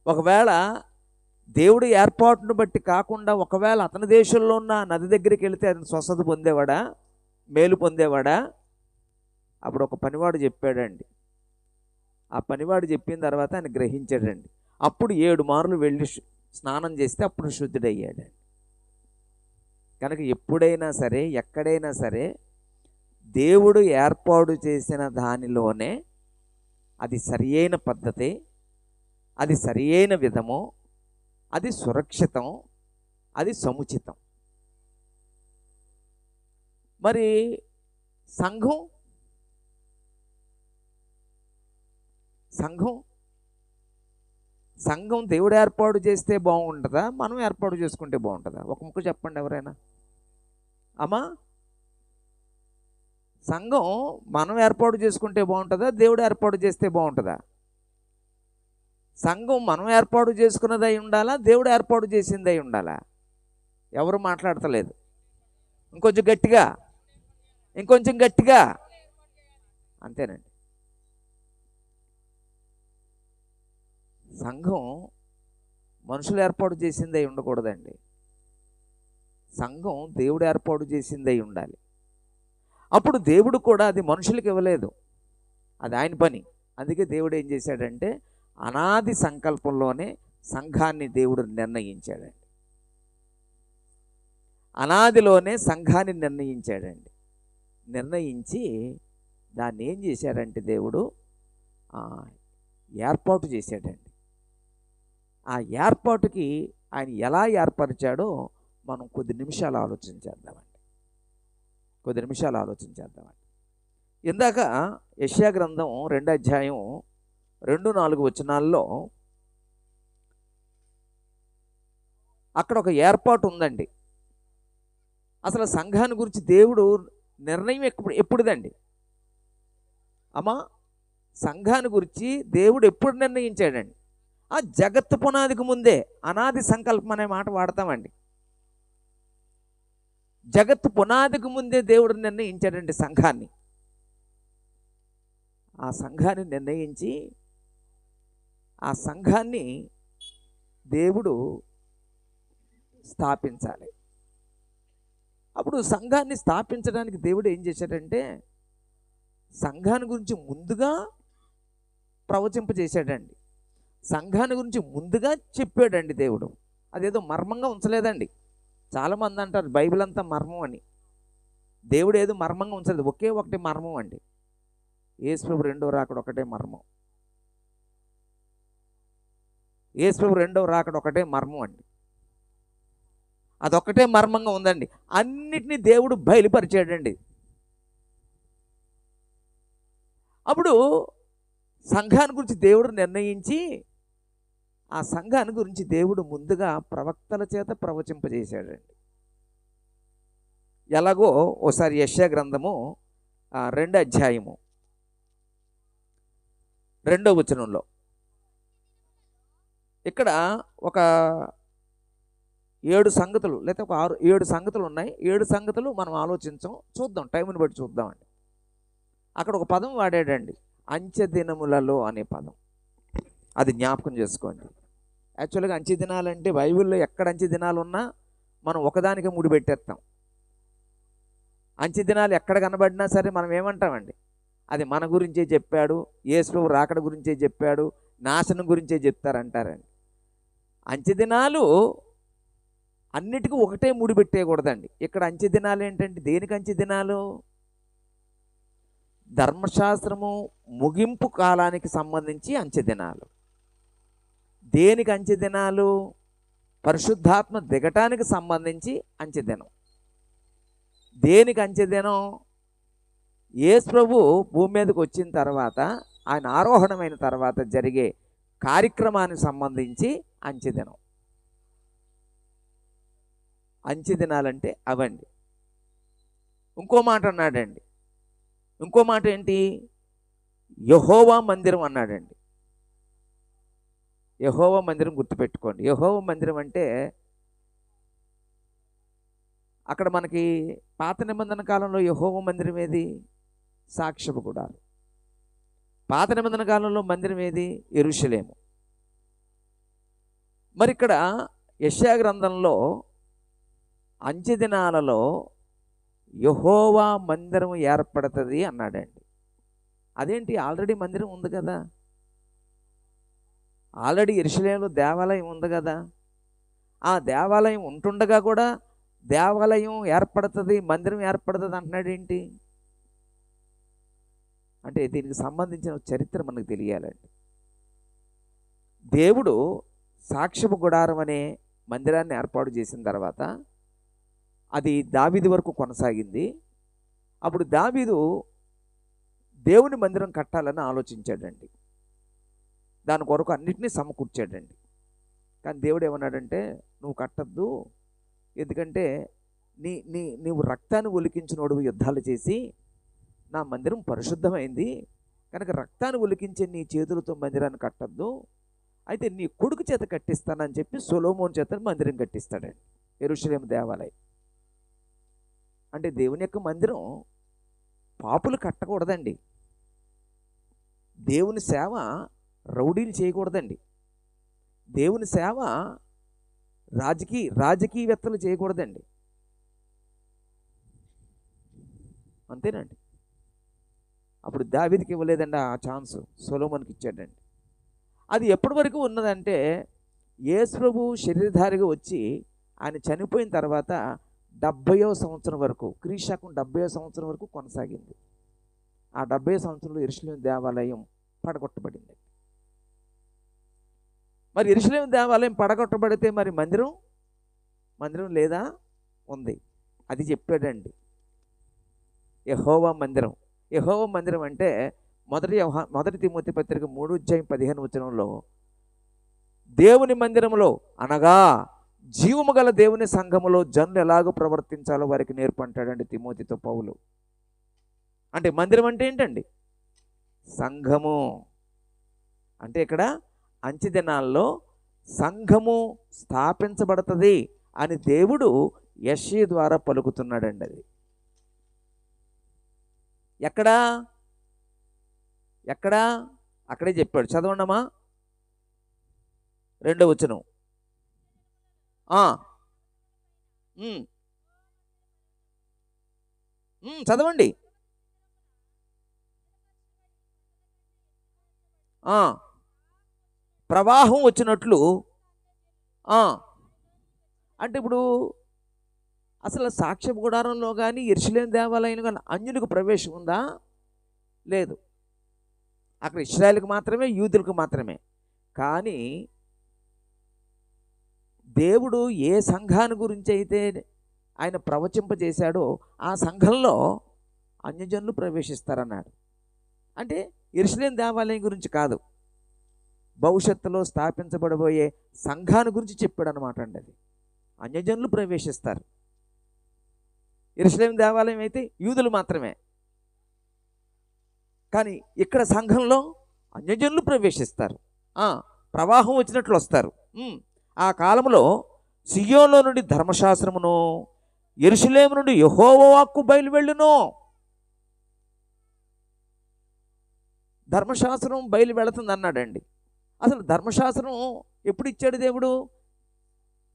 ఒకవేళ దేవుడి ఏర్పాటును బట్టి కాకుండా ఒకవేళ అతని దేశంలో ఉన్న నది దగ్గరికి వెళితే అతను స్వస్థత పొందేవాడా, మేలు పొందేవాడా? అప్పుడు ఒక పనివాడు చెప్పాడండి. ఆ పనివాడు చెప్పిన తర్వాత ఆయన గ్రహించాడండి. అప్పుడు 7 మార్లు వెళ్ళి స్నానం చేస్తే అప్పుడు శుద్ధుడయ్యాడండి. కనుక ఎప్పుడైనా సరే, ఎక్కడైనా సరే దేవుడు ఏర్పాటు చేసిన దానిలోనే అది సరి అయిన పద్ధతి, అది సరి అయిన విధము, అది సురక్షితం, అది సముచితం. మరి సంఘం సంఘం దేవుడు ఏర్పాటు చేస్తే బాగుంటుందా, మనం ఏర్పాటు చేసుకుంటే బాగుంటుందా? ఒక ముక్క చెప్పండి ఎవరైనా. అమ్మా, సంఘం మనం ఏర్పాటు చేసుకుంటే బాగుంటుందా, దేవుడు ఏర్పాటు చేస్తే బాగుంటుందా? సంఘం మనం ఏర్పాటు చేసుకున్నదై ఉండాలా, దేవుడు ఏర్పాటు చేసిందై ఉండాలా? ఎవరు మాట్లాడతలేదు. ఇంకొంచెం గట్టిగా, ఇంకొంచెం గట్టిగా. అంతేనండి. సంఘం మనుషులు ఏర్పాటు చేసిందై ఉండకూడదండి. సంఘం దేవుడు ఏర్పాటు చేసిందై ఉండాలి. అప్పుడు దేవుడు కూడా అది మనుషులకు ఇవ్వలేదు, అది ఆయన పని. అందుకే దేవుడు ఏం చేశాడంటే అనాది సంకల్పంలోనే సంఘాన్ని దేవుడు నిర్ణయించాడండి. అనాదిలోనే సంఘాన్ని నిర్ణయించాడండి. నిర్ణయించి దాన్ని ఏం చేశాడంటే దేవుడు ఏర్పాటు చేశాడండి. ఆ ఏర్పాటుకి ఆయన ఎలా ఏర్పరిచాడో మనం కొద్ది నిమిషాలు ఆలోచించేద్దామండి. ఇందాక యెషయా గ్రంథం 2వ అధ్యాయం 2-4 వచనాల్లో అక్కడ ఒక ఏర్పాటు ఉందండి. అసలు సంఘాన్ని గురించి దేవుడు నిర్ణయం ఎప్పుడుదండి అమ్మా? సంఘాన్ని గురించి దేవుడు ఎప్పుడు నిర్ణయించాడండి? ఆ జగత్తు పునాదికి ముందే. అనాది సంకల్పం అనే మాట వాడతామండి. జగత్తు పునాదికి ముందే దేవుడు నిర్ణయించాడండి సంఘాన్ని. ఆ సంఘాన్ని నిర్ణయించి ఆ సంఘాన్ని దేవుడు స్థాపించాలి. అప్పుడు సంఘాన్ని స్థాపించడానికి దేవుడు ఏం చేశాడంటే సంఘాన్ని గురించి ముందుగా ప్రవచింపజేశాడండి. సంఘాన్ని గురించి ముందుగా చెప్పాడండి దేవుడు. అదేదో మర్మంగా ఉంచలేదండి. చాలామంది అంటారు బైబిల్ అంతా మర్మం అని. దేవుడు ఏదో మర్మంగా ఉంచలేదు. ఒకే ఒకటి మర్మం అండి. యేసుప్రభు 2వ రాకడ ఒకటే మర్మం. యేసుప్రభు 2వ రాకడ ఒకటే మర్మం అండి. అదొక్కటే మర్మంగా ఉందండి. అన్నిటినీ దేవుడు బయలుపరిచాడండి. అప్పుడు సంఘాన్ని గురించి దేవుడు నిర్ణయించి ఆ సంఘాన్ని గురించి దేవుడు ముందుగా ప్రవక్తల చేత ప్రవచింపజేశాడండి. ఎలాగో ఓసారి యెషయా గ్రంథము 2వ అధ్యాయము 2వ వచనంలో ఇక్కడ ఒక 7 సంగతులు లేకపోతే ఒక 7 సంగతులు ఉన్నాయి. 7 సంగతులు మనం చూద్దాం, టైంని బట్టి చూద్దామండి. అక్కడ ఒక పదం వాడాడండి, అంచె దినములలో అనే పదం. అది జ్ఞాపకం చేసుకోండి. యాక్చువల్గా అంచె దినాలంటే బైబిల్లో ఎక్కడ అంచె దినాలు ఉన్నా మనం ఒకదానికి ముడిపెట్టేస్తాం. అంచె దినాలు ఎక్కడ కనబడినా సరే మనం ఏమంటామండి, అది మన గురించే చెప్పాడు, యేసుప్రభు రాకడ గురించే చెప్పాడు, నాశనం గురించే చెప్తారంటారండి. అంచె దినాలు అన్నిటికీ ఒకటే ముడిపెట్టేయకూడదండి. ఇక్కడ అంచె దినాలు ఏంటంటే దేనికి అంచె దినాలు? ధర్మశాస్త్రము ముగింపు కాలానికి సంబంధించి అంచె దినాలు. దేనికి అంచె దినాలు? పరిశుద్ధాత్మ దిగటానికి సంబంధించి అంచె దినం. దేనికి అంచెదినం? యేసు ప్రభు భూమి మీదకి వచ్చిన తర్వాత, ఆయన ఆరోహణమైన తర్వాత జరిగే కార్యక్రమానికి సంబంధించి అంచెదినం. అంచెదినాలంటే అవండి. ఇంకో మాట అన్నాడండి. ఇంకో మాట ఏంటి? యెహోవా మందిరం అన్నాడండి. యెహోవా మందిరం గుర్తుపెట్టుకోండి. యెహోవా మందిరం అంటే అక్కడ మనకి పాత నిబంధన కాలంలో యెహోవా మందిరం ఏది? సాక్ష్యపు గుడారం. పాత నిబంధన కాలంలో మందిరం ఏది? యెరూషలేము. మరి ఇక్కడ యెషయా గ్రంథంలో అంచె దినాలలో యెహోవా మందిరం ఏర్పడుతుంది అన్నాడండి. అదేంటి? ఆల్రెడీ మందిరం ఉంది కదా, ఆల్రెడీ యెరూషలేములో దేవాలయం ఉంది కదా. ఆ దేవాలయం ఉంటుండగా కూడా దేవాలయం ఏర్పడుతుంది, మందిరం ఏర్పడుతుంది అంటున్నాడు ఏంటి? అంటే దీనికి సంబంధించిన చరిత్ర మనకు తెలియాలండి. దేవుడు సాక్ష్యపు గుడారం అనే మందిరాన్ని ఏర్పాటు చేసిన తర్వాత అది దావీదు వరకు కొనసాగింది. అప్పుడు దావీదు దేవుని మందిరం కట్టాలని ఆలోచించాడండి. దాని కొరకు అన్నిటినీ సమకూర్చాడండి. కానీ దేవుడు ఏమన్నాడంటే, నువ్వు కట్టద్దు, ఎందుకంటే నీవు రక్తాన్ని ఒలికించినోడు యుద్ధాలు చేసి నా మందిరం పరిశుద్ధమైంది కనుక రక్తాన్ని ఒలికించే నీ చేతులతో మందిరాన్ని కట్టద్దు, అయితే నీ కొడుకు చేత కట్టిస్తానని చెప్పి సొలొమోను చేత మందిరం కట్టిస్తాడండి, యెరూషలేము దేవాలయం. అంటే దేవుని యొక్క మందిరం పాపులు కట్టకూడదండి. దేవుని సేవ రౌడీలు చేయకూడదండి. దేవుని సేవ రాజకీయవేత్తలు చేయకూడదండి. అంతేనండి. అప్పుడు దావీదుకి ఇవ్వలేదండి ఆ ఛాన్స్, సొలొమోనుకి ఇచ్చాడండి. అది ఎప్పటి వరకు ఉన్నదంటే యేసు ప్రభు శరీరధారిగా వచ్చి ఆయన చనిపోయిన తర్వాత 70వ సంవత్సరం వరకు, క్రీశాకం 70వ సంవత్సరం వరకు కొనసాగింది. ఆ 70వ సంవత్సరంలో యెరూషలేము దేవాలయం పడగొట్టబడింది. మరి యెరూషలేము దేవాలయం పడగొట్టబడితే మరి మందిరం లేదా? ఉంది. అది చెప్పాడండి. యెహోవా మందిరం. యెహోవా మందిరం అంటే మొదటి తిమోతి పత్రిక 3:15 దేవుని మందిరంలో అనగా జీవము గల దేవుని సంఘములో జనులు ఎలాగో ప్రవర్తించాలో వారికి నేర్పంటాడండి తిమోతితో పౌలు. అంటే మందిరం అంటే ఏంటండి? సంఘము. అంటే ఇక్కడ అంచె దినాల్లో సంఘము స్థాపించబడుతుంది అని దేవుడు యెషయా ద్వారా పలుకుతున్నాడండి. అది ఎక్కడా? అక్కడే చెప్పాడు. చదవండమ్మా, 2వ వచనం. చదవండి. ప్రవాహం వచ్చినట్లు. అంటే ఇప్పుడు అసలు సాక్ష్యపు గుడారంలో కానీ యెరూషలేము దేవాలయంలో కానీ అన్యులకు ప్రవేశం ఉందా? లేదు. అక్కడ ఇశ్రాయేలుకు మాత్రమే, యూదులకు మాత్రమే. కానీ దేవుడు ఏ సంఘాన్ని గురించి అయితే ఆయన ప్రవచింపజేశాడో ఆ సంఘంలో అన్యజనులు ప్రవేశిస్తారన్నాడు. అంటే యెరూషలేము దేవాలయం గురించి కాదు, భవిష్యత్తులో స్థాపించబడబోయే సంఘాన్ని గురించి చెప్పాడు అనమాట అండి. అది అన్యజనులు ప్రవేశిస్తారు. యెరూషలేము దేవాలయం అయితే యూదులు మాత్రమే, కానీ ఇక్కడ సంఘంలో అన్యజనులు ప్రవేశిస్తారు. ప్రవాహం వచ్చినట్లు వస్తారు. ఆ కాలంలో సియోనులో నుండి ధర్మశాస్త్రమును, యెరూషలేము నుండి యెహోవా వాక్కు బయలు వెళ్ళును. ధర్మశాస్త్రం బయలు వెళుతుంది అన్నాడండి. అసలు ధర్మశాస్త్రం ఎప్పుడు ఇచ్చాడు దేవుడు?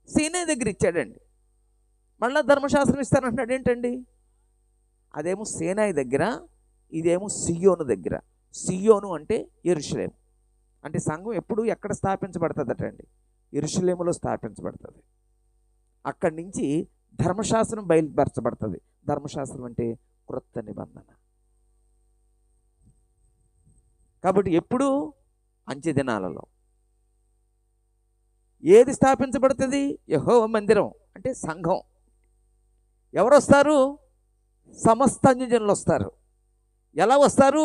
సీనాయి దగ్గర ఇచ్చాడండి. మళ్ళా ధర్మశాస్త్రం ఇస్తానంటున్నాడు ఏంటండి? అదేమో సీనాయి దగ్గర, ఇదేమో సియోను దగ్గర. సియోను అంటే యెరూషలేము. అంటే సంఘం ఎప్పుడు ఎక్కడ స్థాపించబడుతుందట అండి? యెరూషలేములో స్థాపించబడుతుంది. అక్కడి నుంచి ధర్మశాస్త్రం బయలుపరచబడుతుంది. ధర్మశాస్త్రం అంటే క్రొత్త నిబంధన. కాబట్టి ఎప్పుడు? అంచె దినాలలో. ఏది స్థాపించబడుతుంది? యెహోవా మందిరం అంటే సంఘం. ఎవరు వస్తారు? సమస్త అన్యజనులు వస్తారు. ఎలా వస్తారు?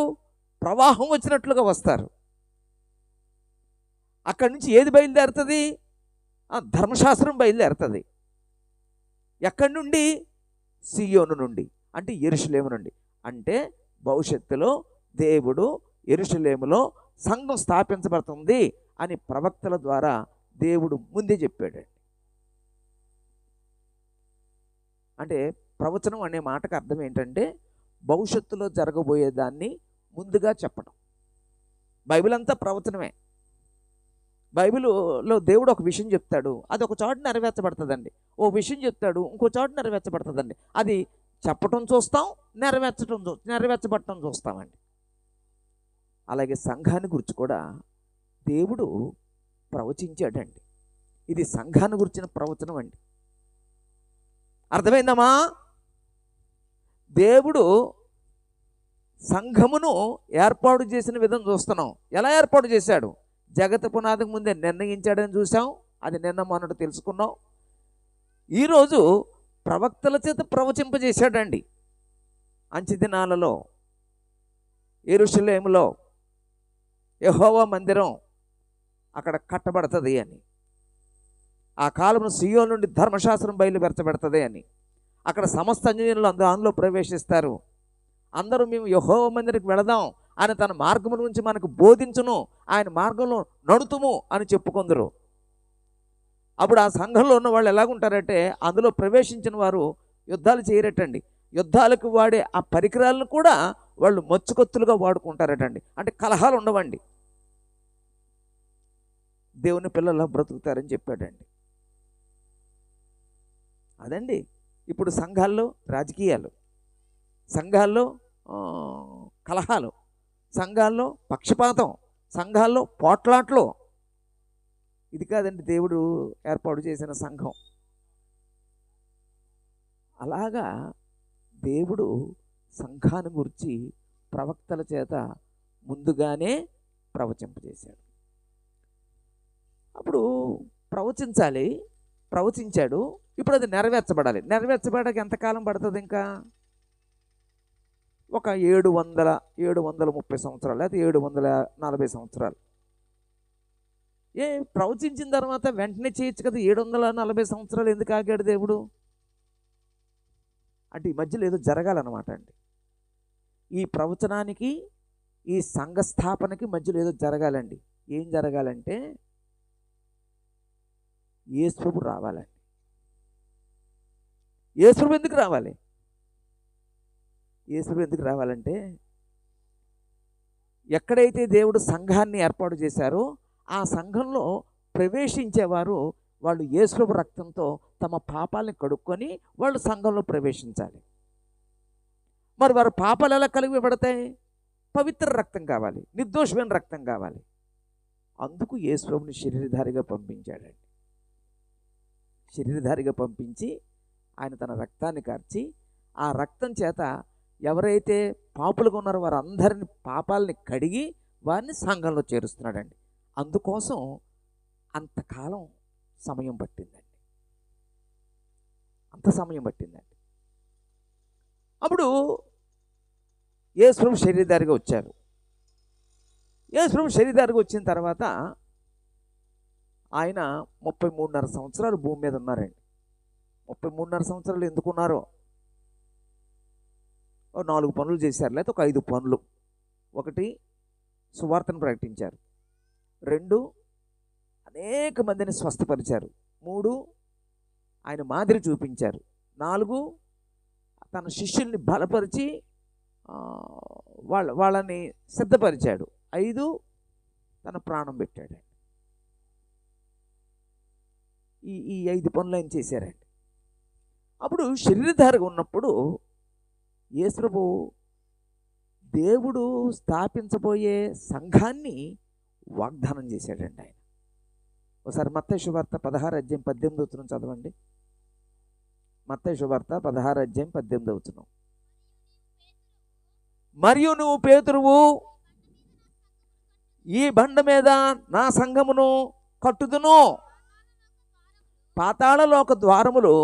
ప్రవాహం వచ్చినట్లుగా వస్తారు. అక్కడి నుంచి ఏది బయలుదేరుతుంది? ధర్మశాస్త్రం బయలుదేరుతుంది. ఎక్కడి నుండి? సియోను నుండి, అంటే యెరూషలేము నుండి. అంటే భవిష్యత్తులో దేవుడు యెరూషలేములో సంఘం స్థాపించబడుతుంది అని ప్రవక్తల ద్వారా దేవుడు ముందే చెప్పాడు. అంటే ప్రవచనం అనే మాటకు అర్థం ఏంటంటే భవిష్యత్తులో జరగబోయేదాన్ని ముందుగా చెప్పడం. బైబిల్ అంతా ప్రవచనమే. బైబిల్లో దేవుడు ఒక విషయం చెప్తాడు, అది ఒక చోట నెరవేర్చబడుతుందండి. ఓ విషయం చెప్తాడు, ఇంకో చోట నెరవేర్చబడుతుందండి. అది చెప్పటం చూస్తాం, నెరవేర్చబడటం చూస్తామండి. అలాగే సంఘాన్ని గురించి కూడా దేవుడు ప్రవచించాడండి. ఇది సంఘాన్ని గురించిన ప్రవచనం అండి. అర్థమైందమ్మా? దేవుడు సంఘమును ఏర్పాటు చేసిన విధం చూస్తున్నాం. ఎలా ఏర్పాటు చేశాడు? జగత్ పునాదికి ముందే నిర్ణయించాడని చూసాం. అది నిన్న మొన్నటి తెలుసుకున్నాం. ఈరోజు ప్రవక్తల చేత ప్రవచింపజేశాడండి. అంచె దినాలలో యెరూషలేములో యెహోవా మందిరం అక్కడ కట్టబడుతుంది అని, ఆ కాలంలో సియోను నుండి ధర్మశాస్త్రం బయలుపెరచబడుతుంది అని, అక్కడ సమస్త అన్యజనులు అందులో ప్రవేశిస్తారు. అందరూ మేము యెహోవా మందిరానికి వెళదాం అని తన మార్గం నుంచి మనకు బోధించును, ఆయన మార్గంలో నడుతుము అని చెప్పుకుందరు. అప్పుడు ఆ సంఘంలో ఉన్న వాళ్ళు ఎలాగుంటారంటే అందులో ప్రవేశించిన వారు యుద్ధాలు చేయరటండి. యుద్ధాలకు వాడే ఆ పరికరాలను కూడా వాళ్ళు మచ్చుకొత్తులుగా వాడుకుంటారటండి. అంటే కలహాలు ఉండవండి. దేవుని పిల్లలు బ్రతుకుతారని చెప్పాడండి. అదండి ఇప్పుడు సంఘాల్లో రాజకీయాలు, సంఘాల్లో కలహాలు, సంఘాల్లో పక్షపాతం, సంఘాల్లో పోట్లాట్లు. ఇది కాదండి దేవుడు ఏర్పాటు చేసిన సంఘం. అలాగా దేవుడు సంఘాన్ని గురించి ప్రవక్తల చేత ముందుగానే ప్రవచింపజేశాడు. అప్పుడు ప్రవచించాడు. ఇప్పుడు అది నెరవేర్చబడాలి. నెరవేర్చబడడానికి ఎంతకాలం పడుతుంది? ఇంకా ఒక 730 సంవత్సరాలు, లేదా 740 సంవత్సరాలు. ప్రవచించిన తర్వాత వెంటనే చేయొచ్చు కదా. 740 సంవత్సరాలు ఎందుకు ఆగాడు దేవుడు? అంటే ఈ మధ్యలో ఏదో జరగాలన్నమాట అండి. ఈ ప్రవచనానికి, ఈ సంఘ స్థాపనకి మధ్యలో ఏదో జరగాలండి. ఏం జరగాలంటే యేసుప్రభు రావాలండి. యేసుప్రభు ఎందుకు రావాలి? యేసుప్రభు ఎందుకు రావాలంటే ఎక్కడైతే దేవుడు సంఘాన్ని ఏర్పాటు చేశారో ఆ సంఘంలో ప్రవేశించేవారు వాళ్ళు యేసుప్రభు రక్తంతో తమ పాపాలని కడుక్కొని వాళ్ళు సంఘంలో ప్రవేశించాలి. మరి వారి పాపాలు ఎలా కలిగిపడతాయి? పవిత్ర రక్తం కావాలి, నిర్దోషమైన రక్తం కావాలి. అందుకు యేసుప్రభుని శరీరధారిగా పంపించాడండి. శరీరధారిగా పంపించి ఆయన తన రక్తాన్ని కార్చి ఆ రక్తం చేత ఎవరైతే పాపులుగా ఉన్నారో వారందరిని పాపాలని కడిగి వారిని సంఘంలో చేరుస్తున్నాడండి. అందుకోసం అంతకాలం సమయం పట్టిందండి. అంత సమయం పట్టిందండి. అప్పుడు యేసుప్రభు శరీరధారిగా వచ్చారు. యేసుప్రభు శరీరధారిగా వచ్చిన తర్వాత ఆయన 33.5 సంవత్సరాలు భూమి మీద ఉన్నారండి. 33.5 సంవత్సరాలు ఎందుకున్నారో? 4 పనులు చేశారు, లేకపోతే ఒక 5 పనులు. 1, సువార్తను ప్రకటించారు. 2, అనేక మందిని స్వస్థపరిచారు. 3, ఆయన మాదిరి చూపించారు. 4, తన శిష్యుల్ని బలపరిచి వాళ్ళని సిద్ధపరిచాడు. 5, తన ప్రాణం పెట్టాడు. ఈ 5 పనులు ఆయన చేశారండి. అప్పుడు శరీరధారిగా ఉన్నప్పుడు యేసుప్రభు దేవుడు స్థాపించబోయే సంఘాన్ని వాగ్దానం చేశాడండి ఆయన. ఒకసారి మత్తయి సువార్త 16:18 చదవండి. మత్తయి సువార్త 16:18. మరియు నువ్వు పేతురువు, ఈ బండ మీద నా సంఘమును కట్టుదును, పాతాళలోక ద్వారములు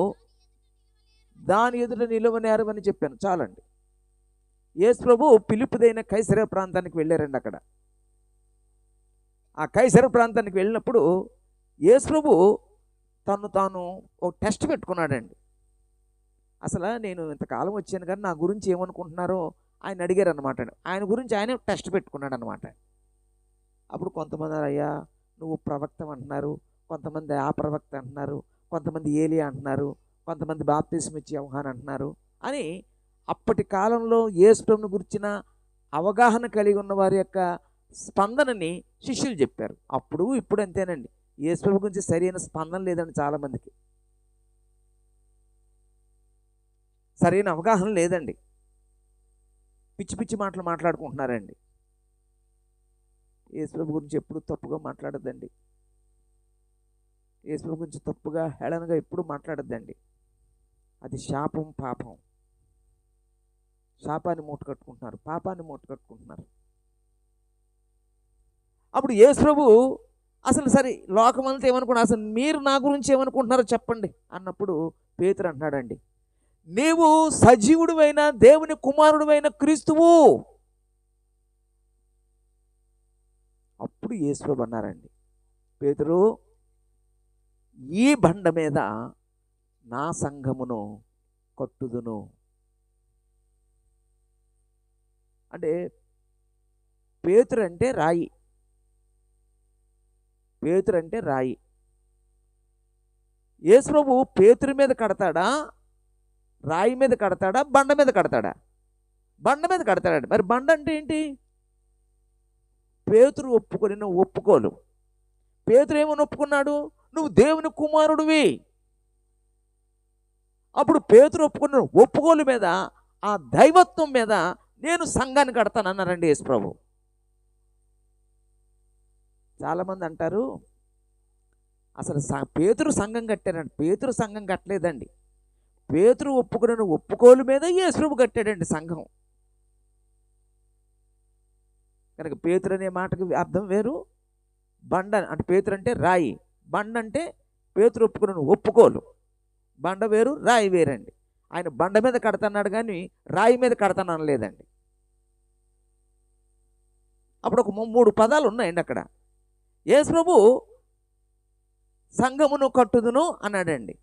దాని ఎదుట నిలువనేరమని చెప్పాను. చాలండి. యేసు ప్రభు పిలుపుదైన కైసరయ ప్రాంతానికి వెళ్ళారండి. అక్కడ ఆ కైసర ప్రాంతానికి వెళ్ళినప్పుడు యేసు ప్రభు తాను ఒక టెస్ట్ పెట్టుకున్నాడండి. అసలు నేను ఇంతకాలం వచ్చాను కానీ నా గురించి ఏమనుకుంటున్నారో ఆయన అడిగారు అనమాట. ఆయన గురించి ఆయన టెస్ట్ పెట్టుకున్నాడు అనమాట. అప్పుడు కొంతమంది అయ్యా నువ్వు ప్రవక్త అంటున్నారు, కొంతమంది ఆ ప్రవక్త అంటున్నారు, కొంతమంది ఏలియా అంటున్నారు, కొంతమంది బాప్తిస్మ ఇచ్చే యోహాను అంటున్నారు అని అప్పటి కాలంలో యేసు ప్రభువుని గురించిన అవగాహన కలిగి ఉన్న వారి యొక్క స్పందనని శిష్యులు చెప్పారు. అప్పుడు ఇప్పుడు అంతేనండి. యేసు ప్రభు గురించి సరైన స్పందన లేదండి. చాలామందికి సరైన అవగాహన లేదండి. పిచ్చి పిచ్చి మాటలు మాట్లాడుకుంటున్నారండి. యేసు ప్రభు గురించి ఎప్పుడు తప్పుగా మాట్లాడద్దండి. యేసు ప్రభు గురించి తప్పుగా హేళనగా ఎప్పుడు మాట్లాడద్దండి. అది శాపం, పాపం. శాపాన్ని మూట కట్టుకుంటున్నారు, పాపాన్ని మూట కట్టుకుంటున్నారు. అప్పుడు యేసు ప్రభు అసలు సరే లోకమంతా ఏమనుకున్నారు, అసలు మీరు నా గురించి ఏమనుకుంటున్నారో చెప్పండి అన్నప్పుడు పేతురు అంటున్నాడండి, నీవు సజీవుడివైన దేవుని కుమారుడివైన క్రీస్తువు. అప్పుడు యేసు ప్రభు అన్నారండి, పేతురు ఈ బండ మీద నా సంఘమును కట్టుదును. అంటే పేతురు అంటే రాయి. పేతురు అంటే రాయి. యేసు ప్రభు పేతురు మీద కడతాడా, రాయి మీద కడతాడా, బండ మీద కడతాడా? బండ మీద కడతాడండి. మరి బండ అంటే ఏంటి? పేతురు ఒప్పుకొని ఒప్పుకోలు. పేతురు ఏమని ఒప్పుకున్నాడు? నువ్వు దేవుని కుమారుడివి. అప్పుడు పేతురు ఒప్పుకున్న ఒప్పుకోలు మీద, ఆ దైవత్వం మీద నేను సంఘాన్ని కడతాను అన్నారండి యేసు ప్రభు. చాలామంది అంటారు అసలు పేతురు సంఘం కట్టారండి. పేతురు సంఘం కట్టలేదండి. పేతురు ఒప్పుకున్న ఒప్పుకోలు మీద యేసు ప్రభు కట్టాడండి సంఘం. కనుక పేతురు అనే మాటకు అర్థం వేరు. బండ అంటే పేతురు అంటే రాయి, బండ అంటే పేతురు ఒప్పుకున్న ఒప్పుకోలు. బండ వేరు, రాయి వేరండి. ఆయన బండ మీద కడతన్నాడు కానీ రాయి మీద కడతానని లేదండి. అప్పుడు ఒక 3 పదాలు ఉన్నాయండి అక్కడ. యేసు ప్రభు సంఘమును కట్టుదును అన్నాడండి.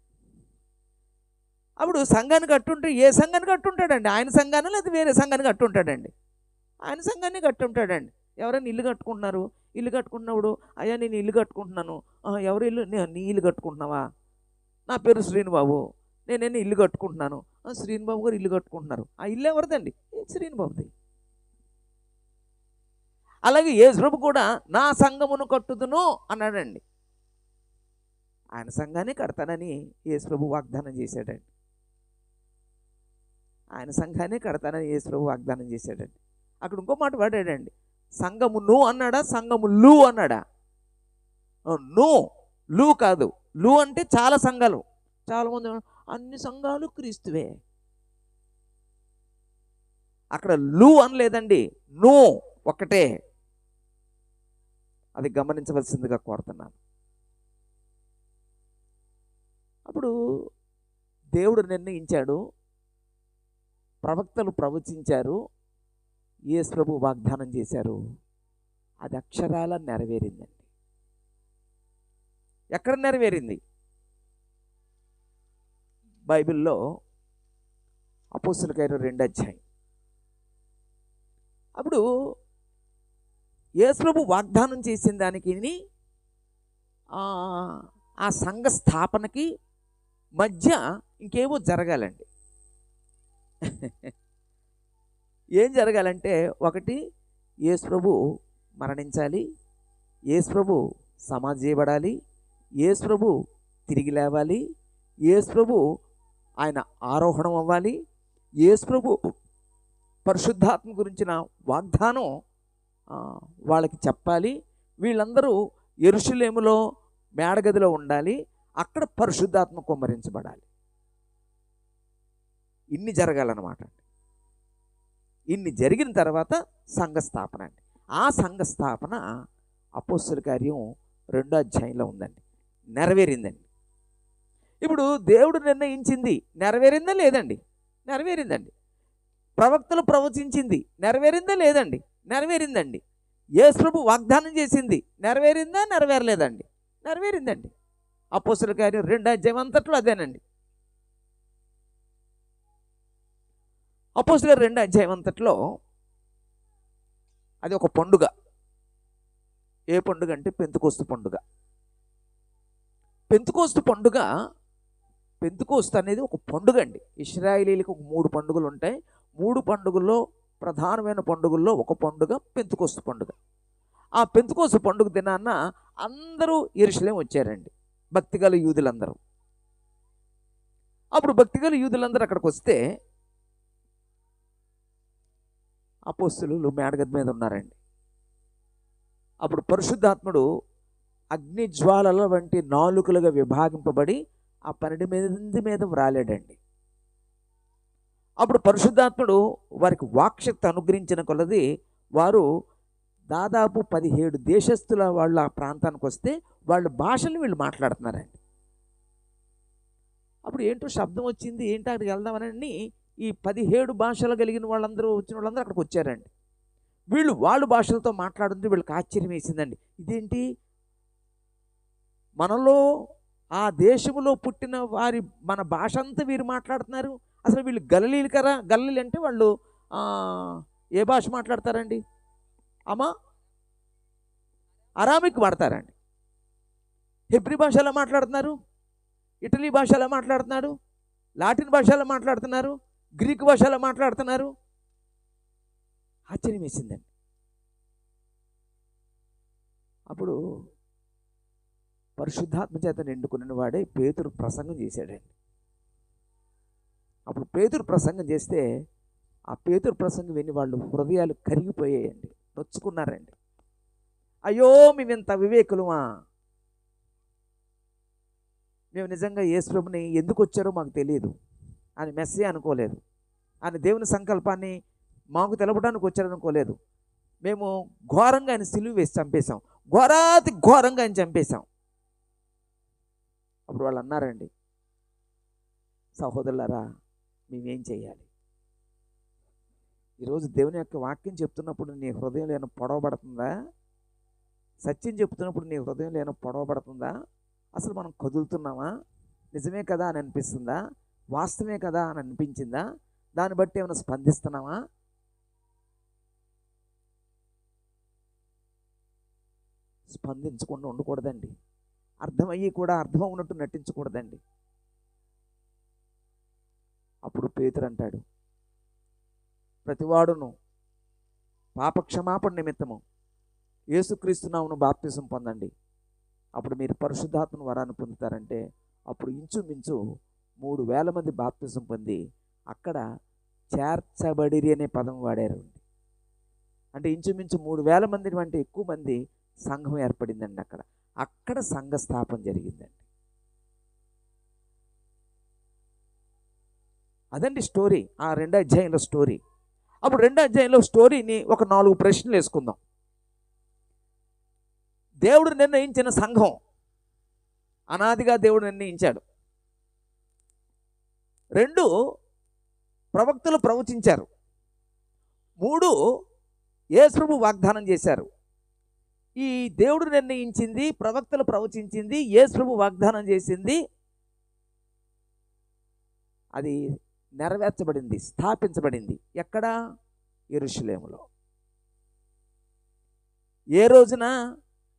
అప్పుడు సంఘాన్ని కట్టుంటే ఏ సంఘాన్ని కట్టుంటాడండి? ఆయన సంఘాన్ని లేదా వేరే సంఘాన్ని కట్టుంటాడండి? ఆయన సంఘాన్ని కట్టుంటాడండి. ఎవరైనా ఇల్లు కట్టుకుంటున్నారు, ఇల్లు కట్టుకున్నప్పుడు అయ్యా నేను ఇల్లు కట్టుకుంటున్నాను. ఎవరు ఇల్లు? నీ ఇల్లు కట్టుకుంటున్నావా? నా పేరు శ్రీనుబాబు, నేనే ఇల్లు కట్టుకుంటున్నాను. శ్రీనుబాబు గారు ఇల్లు కట్టుకుంటున్నారు. ఆ ఇల్లు ఎవరిదండి? శ్రీనుబాబుది. అలాగే యేసు ప్రభు కూడా నా సంఘమును కట్టుదును అన్నాడండి. ఆయన సంఘాన్ని కడతానని యేసు ప్రభు వాగ్దానం చేశాడండి. ఆయన సంఘాన్ని కడతానని యేసు ప్రభు వాగ్దానం చేశాడండి. అక్కడ ఇంకో మాట వాడాడండి. సంఘమును అన్నాడా, సంఘములు అన్నాడా? ను, లు కాదు. లు అంటే చాలా సంఘాలు. చాలామంది అన్ని సంఘాలు క్రీస్తువే. అక్కడ లు అనలేదండి, ను ఒక్కటే. అది గమనించవలసిందిగా కోరుతున్నాను. అప్పుడు దేవుడు నిర్ణయించాడు, ప్రవక్తలు ప్రవచించారు, యేసు ప్రభు వాగ్దానం చేశారు. అది అక్షరాల నెరవేరిందండి. ఎక్కడ నెరవేరింది? బైబిల్లో అపోస్తలుల కార్యాలు 2వ అధ్యాయం. అప్పుడు యేసు ప్రభు వాగ్దానం చేసిన దానికి ఆ సంఘ స్థాపనకి మధ్య ఇంకేమో జరగాలండి. ఏం జరగాలంటే, ఒకటి యేసు ప్రభు మరణించాలి, యేసు ప్రభు సమాధి చేయబడాలి, యేసు ప్రభు తిరిగి లేవాలి, యేసు ప్రభు ఆయన ఆరోహణం అవ్వాలి, యేసు ప్రభు పరిశుద్ధాత్మ గురించిన వాగ్దానం వాళ్ళకి చెప్పాలి. వీళ్ళందరూ యెరూషలేములో మేడగదిలో ఉండాలి, అక్కడ పరిశుద్ధాత్మ కుమ్మరించబడాలి. ఇన్ని జరగాలన్నమాట. ఇన్ని జరిగిన తర్వాత సంఘ స్థాపన అండి. ఆ సంఘ స్థాపన అపోస్తలుల కార్యం 2వ అధ్యాయంలో ఉందండి. నెరవేరిందండి. ఇప్పుడు దేవుడు నిర్ణయించింది నెరవేరిందా లేదండి? నెరవేరిందండి. ప్రవక్తలు ప్రవచించింది నెరవేరిందా లేదండి? నెరవేరిందండి. యేసు ప్రభు వాగ్దానం చేసింది నెరవేరిందా నెరవేరలేదండి? నెరవేరిందండి. అపోస్తలుల కార్యం 2వ అధ్యాయం అంతట్లో అదేనండి. అపోస్తలుల 2వ అధ్యాయం అంతట్లో అది ఒక పండుగ. ఏ పండుగ అంటే పెంతెకోస్తు పండుగ. పెంతెకోస్తు పండుగ, పెంతెకోస్తు అనేది ఒక పండుగ అండి. ఇశ్రాయేలీలకు ఒక 3 పండుగలు ఉంటాయి. 3 పండుగల్లో ప్రధానమైన పండుగల్లో ఒక పండుగ పెంతెకోస్తు పండుగ. ఆ పెంతెకోస్తు పండుగ దినాన్న అందరూ యెరూషలేము వచ్చారండి, భక్తిగల యూదులందరూ. అప్పుడు భక్తిగల యూదులందరూ అక్కడికి వస్తే అపోస్తలులు మేడగది మీద ఉన్నారండి. అప్పుడు పరిశుద్ధాత్ముడు అగ్ని జ్వాలల వంటి నాలుకలుగా విభాగింపబడి ఆ 12 మంది మీద వ్రాలాడండి. అప్పుడు పరిశుద్ధాత్ముడు వారికి వాక్శక్తి అనుగ్రహించిన కొలది వారు దాదాపు 17 దేశస్తుల వాళ్ళు ఆ ప్రాంతానికి వస్తే వాళ్ళ భాషలు వీళ్ళు మాట్లాడుతున్నారండి. అప్పుడు ఏంటో శబ్దం వచ్చింది, ఏంటో అక్కడికి వెళ్దామని ఈ 17 భాషలు కలిగిన వాళ్ళందరూ వచ్చిన వాళ్ళందరూ అక్కడికి వచ్చారండి. వీళ్ళు వాళ్ళ భాషలతో మాట్లాడుతుంటే వీళ్ళకి ఆశ్చర్యం వేసిందండి. ఇదేంటి, మనలో ఆ దేశంలో పుట్టిన వారి మన భాష అంతా వీరు మాట్లాడుతున్నారు. అసలు వీళ్ళు గలిలీలు కదా? గలిలీలు అంటే వాళ్ళు ఏ భాష మాట్లాడతారండి అమ్మా? అరామిక్ వాడతారండి. హెబ్రీ భాష ఎలా మాట్లాడుతున్నారు? ఇటలీ భాష ఎలా మాట్లాడుతున్నారు? లాటిన్ భాష ఎలా మాట్లాడుతున్నారు? గ్రీక్ భాష ఎలా మాట్లాడుతున్నారు? ఆశ్చర్యం వేసిందండి. అప్పుడు పరిశుద్ధాత్మ చేత నిండుకున్న వాడే పేతురు ప్రసంగం చేశాడండి. అప్పుడు పేతురు ప్రసంగం చేస్తే ఆ పేతురు ప్రసంగం విని వాళ్ళు హృదయాలు కరిగిపోయాయండి, నొచ్చుకున్నారండి. అయ్యో, మేము ఇంత వివేకులమా, మేము నిజంగా యేసు ప్రభుని ఎందుకు వచ్చారో మాకు తెలియదు, ఆయన మెస్సే అనుకోలేదు, ఆయన దేవుని సంకల్పాన్ని మాకు తెలపడానికి వచ్చారనుకోలేదు. మేము ఘోరంగా ఆయన సిలువ వేసి చంపేశాం, ఘోరాతి ఘోరంగా ఆయన చంపేశాం. అప్పుడు వాళ్ళు అన్నారండి, సహోదరులారా మేమేం చేయాలి? ఈరోజు దేవుని యొక్క వాక్యం చెప్తున్నప్పుడు నీ హృదయంలో ఏమైనా పొడవబడుతుందా? సత్యం చెప్తున్నప్పుడు నీ హృదయంలో ఏమైనా పొడవబడుతుందా? అసలు మనం కదులుతున్నామా? నిజమే కదా అని అనిపిస్తుందా? వాస్తవమే కదా అని అనిపించిందా? దాన్ని బట్టి ఏమైనా స్పందిస్తున్నామా? స్పందించకుండా ఉండకూడదండి. అర్థమయ్యి కూడా అర్థం ఉన్నట్టు నటించకూడదండి. అప్పుడు పేతురు అంటాడు, ప్రతివాడును పాపక్షమాపణ నిమిత్తము యేసుక్రీస్తు నామమున బాప్తిసం పొందండి, అప్పుడు మీరు పరిశుద్ధాత్మ వరాన్ని పొందుతారంటే అప్పుడు ఇంచుమించు 3000 మంది బాప్తిసం పొంది అక్కడ చేర్చబడిరి అనే పదం వాడారు. అంటే ఇంచుమించు 3000 మంది అంటే ఎక్కువ మంది సంఘం ఏర్పడిందండి. అక్కడ సంఘ స్థాపన జరిగిందండి. అదండి స్టోరీ, ఆ 2వ అధ్యాయంలో స్టోరీ. అప్పుడు 2వ అధ్యాయంలో స్టోరీని ఒక 4 ప్రశ్నలు వేసుకుందాం. దేవుడు నిర్ణయించిన సంఘం, అనాదిగా దేవుడు నిర్ణయించాడు. 2, ప్రవక్తలు ప్రవచించారు. 3, యేసు ప్రభు వాగ్దానం చేశారు. ఈ దేవుడు నిర్ణయించింది, ప్రవక్తలు ప్రవచించింది, యేసు ప్రభు వాగ్దానం చేసింది, అది నెరవేర్చబడింది, స్థాపించబడింది. ఎక్కడ? యెరూషలేములో. ఏ రోజున?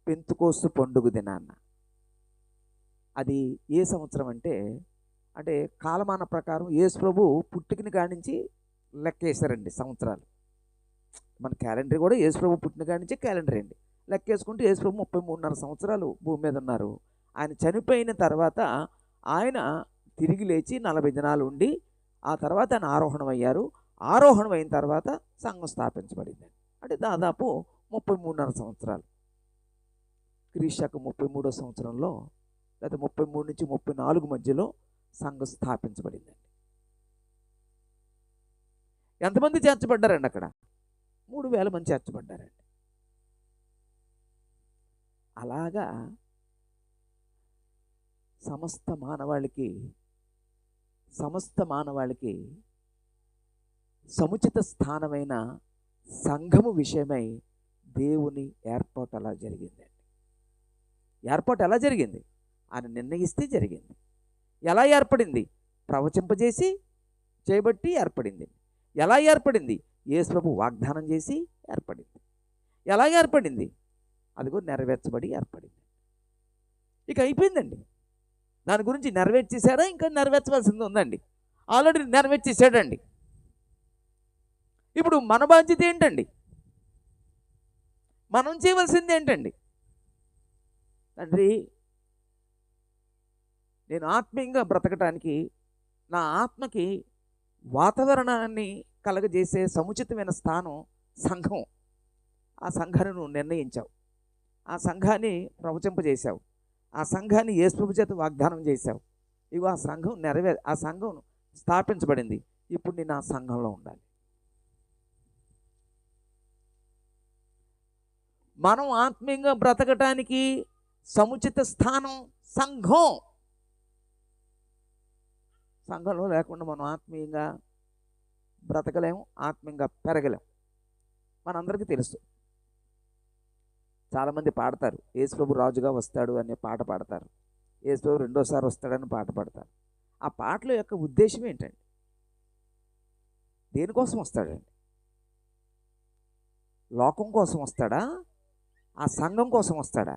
పెంతెకోస్తు పండుగ దినాన్న. అది ఏ సంవత్సరం అంటే కాలమాన ప్రకారం యేసు ప్రభు పుట్టుకని కానించి లెక్కేశారండి సంవత్సరాలు. మన క్యాలెండర్ కూడా యేసు ప్రభు పుట్టిన కానించి క్యాలెండర్ అండి. లెక్కేసుకుంటే యేసు ప్రభు 33.5 సంవత్సరాలు భూమి మీద ఉన్నారు. ఆయన చనిపోయిన తర్వాత ఆయన తిరిగి లేచి 40 దినాలు ఉండి ఆ తర్వాత ఆయన ఆరోహణం అయ్యారు. ఆరోహణం అయిన తర్వాత సంఘం స్థాపించబడింది. అంటే దాదాపు 33.5 సంవత్సరాలు. క్రీస్తు 33వ సంవత్సరంలో లేదా 33 నుంచి 34 మధ్యలో సంఘం స్థాపించబడిందండి. ఎంతమంది చేర్చబడ్డారండి అక్కడ? 3000 మంది చేర్చబడ్డారండి. అలాగా సమస్త మానవాళికి సముచిత స్థానమైన సంఘము విషయమై దేవుని ఏర్పాటు అలా జరిగిందండి. ఏర్పాటు ఎలా జరిగింది? ఆయన నిర్ణయిస్తే జరిగింది. ఎలా ఏర్పడింది? ప్రవచింపజేసి చేయబట్టి ఏర్పడింది. ఎలా ఏర్పడింది? యేసు ప్రభు వాగ్దానం చేసి ఏర్పడింది. ఎలా ఏర్పడింది? అదిగో నెరవేర్చబడి ఏర్పడింది. ఇక అయిపోయిందండి. దాని గురించి నెరవేర్చేశాడా? ఇంకా నెరవేర్చవలసింది ఉందండి. ఆల్రెడీ నెరవేర్చేసాడండి. ఇప్పుడు మన బాధ్యత ఏంటండి? మనం చేయవలసింది ఏంటండి? తండ్రి, నేను ఆత్మీయంగా బ్రతకటానికి నా ఆత్మకి వాతావరణాన్ని కలగజేసే సముచితమైన స్థానం సంఘం. ఆ సంఘాన్ని నువ్వు నిర్ణయించావు. ఆ సంఘాన్ని ప్రవచింపజేశావు. ఆ సంఘాన్ని యేసు ప్రభు చేత వాగ్దానం చేశావు. ఇవి ఆ సంఘం ఆ సంఘం స్థాపించబడింది. ఇప్పుడు నేను ఆ సంఘంలో ఉండాలి. మనం ఆత్మీయంగా బ్రతకటానికి సముచిత స్థానం సంఘం. సంఘంలో లేకుండా మనం ఆత్మీయంగా బ్రతకలేము, ఆత్మీయంగా పెరగలేము. మనందరికీ తెలుసు. చాలామంది పాడతారు, యేసు ప్రభు రాజుగా వస్తాడు అనే పాట పాడతారు, యేసు ప్రభు రెండోసారి వస్తాడని పాట పాడతారు. ఆ పాటల యొక్క ఉద్దేశం ఏంటండి? దేనికోసం వస్తాడండి? లోకం కోసం వస్తాడా? ఆ సంఘం కోసం వస్తాడా?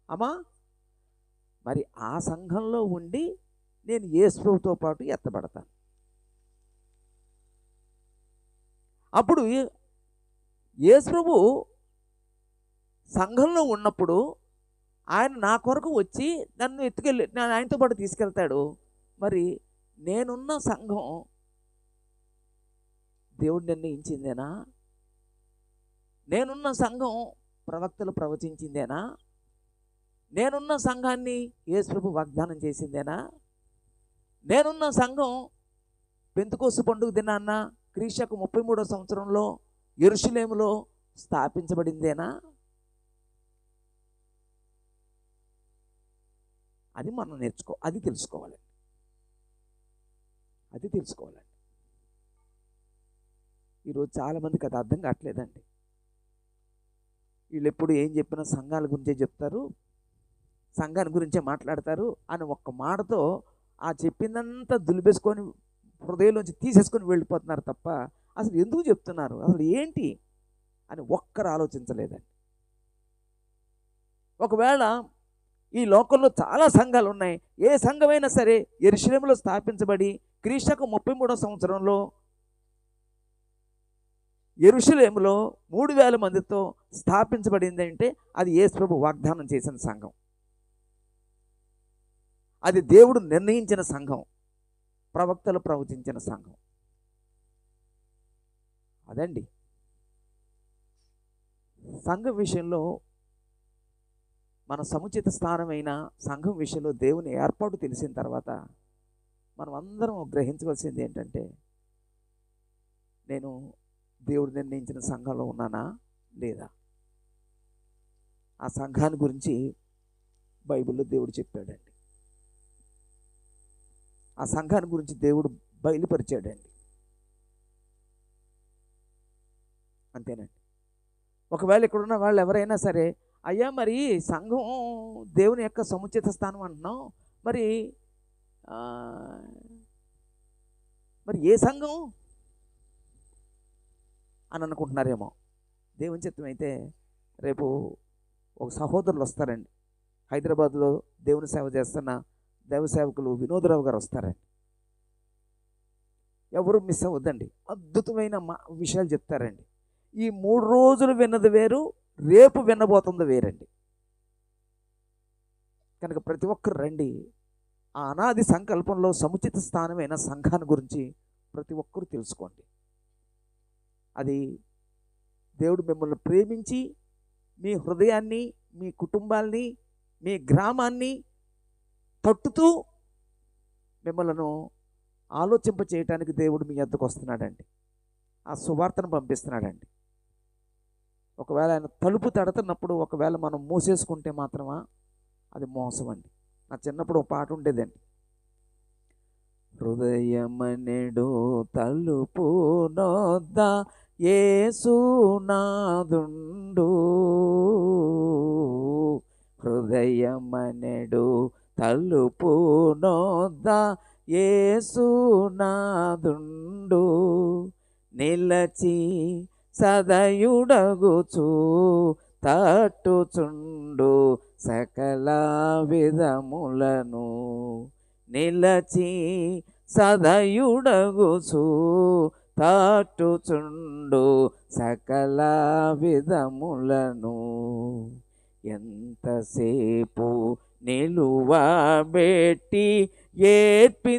అమ్మా, మరి ఆ సంఘంలో ఉండి నేను యేసు ప్రభుతో పాటు ఎత్తబడతాను. అప్పుడు యేసు ప్రభు సంఘంలో ఉన్నప్పుడు ఆయన నా కొరకు వచ్చి నన్ను నేను ఆయనతో పాటు తీసుకెళ్తాడు. మరి నేనున్న సంఘం దేవుడు నిర్ణయించిందేనా? నేనున్న సంఘం ప్రవక్తలు ప్రవచించిందేనా? నేనున్న సంఘాన్ని యేసు ప్రభు వాగ్దానం చేసిందేనా? నేనున్న సంఘం పెంతెకోస్తు పండుగ దినాన్న క్రీస్తు 33వ సంవత్సరంలో యెరూషలేములో స్థాపించబడిందేనా? అది మనం అది తెలుసుకోవాలండి. ఈరోజు చాలామందికి అది అర్థం కావట్లేదండి. వీళ్ళు ఎప్పుడు ఏం చెప్పినా సంఘాల గురించే చెప్తారు, సంఘాన్ని గురించే మాట్లాడతారు అని ఒక్క మాటతో ఆ చెప్పిందంతా దులిపేసుకొని హృదయంలోంచి తీసేసుకొని వెళ్ళిపోతున్నారు తప్ప అసలు ఎందుకు చెప్తున్నారు, అసలు ఏంటి అని ఒక్కరు ఆలోచించలేదండి. ఒకవేళ ఈ లోకంలో చాలా సంఘాలు ఉన్నాయి. ఏ సంఘమైనా సరే యెరూషలేములో స్థాపించబడి క్రీస్తు 33వ సంవత్సరంలో యెరూషలేములో 3000 మందితో స్థాపించబడింది అంటే అది యేసు ప్రభు వాగ్దానం చేసిన సంఘం. అది దేవుడు నిర్ణయించిన సంఘం, ప్రవక్తలు ప్రవచించిన సంఘం. అదండి సంఘం విషయంలో, మన సముచిత స్థానమైన సంఘం విషయంలో దేవుని ఏర్పాటు తెలిసిన తర్వాత మనం అందరం గ్రహించవలసింది ఏంటంటే, నేను దేవుడు నిర్ణయించిన సంఘంలో ఉన్నానా లేదా? ఆ సంఘాన్ని గురించి బైబిల్లో దేవుడు చెప్పాడండి. ఆ సంఘాన్ని గురించి దేవుడు బయలుపరిచాడండి. అంతేనండి. ఒకవేళ ఇక్కడున్న వాళ్ళు ఎవరైనా సరే, అయ్యా మరి సంఘం దేవుని యొక్క సముచిత స్థానం అంటున్నాం, మరి ఏ సంఘం అని అనుకుంటున్నారేమో. దేవుని చిత్తం అయితే రేపు ఒక సహోదరులు వస్తారండి. హైదరాబాద్లో దేవుని సేవ చేస్తున్న దైవ సేవకులు వినోదరావు గారు వస్తారండి. ఎవరు మిస్ అవ్వద్దండి. అద్భుతమైన విషయాలు చెప్తారండి. ఈ 3 రోజులు విన్నది వేరు, రేపు వినబోతుంది వేరండి. కనుక ప్రతి ఒక్కరు రండి. ఆ అనాది సంకల్పంలో సముచిత స్థానమైన సంఘాన్ని గురించి ప్రతి ఒక్కరూ తెలుసుకోండి. అది దేవుడు మిమ్మల్ని ప్రేమించి మీ హృదయాన్ని, మీ కుటుంబాల్ని, మీ గ్రామాన్ని తట్టుతూ మిమ్మల్ని ఆలోచింప చేయటానికి దేవుడు మీ వద్దకు వస్తున్నాడండి. ఆ సువార్తను పంపిస్తున్నాడండి. ఒకవేళ ఆయన తలుపు తడుతున్నప్పుడు ఒకవేళ మనం మూసేసుకుంటే మాత్రమా అది మోసం అండి. నా చిన్నప్పుడు ఒక పాట ఉండేదండి. హృదయమనెడు తలుపు నొద్ద యేసునాదుండు, హృదయమనెడు తలుపు నొద్ద యేసునాదుండు, నిలచి సదయుడగుచు తట్టుచుండు సకల విధములను, నిలచి సదయుడగుచు తట్టుచుండు సకల విధములను, ఎంతసేపు నిలువబెట్టి ఏడ్పింతురతని,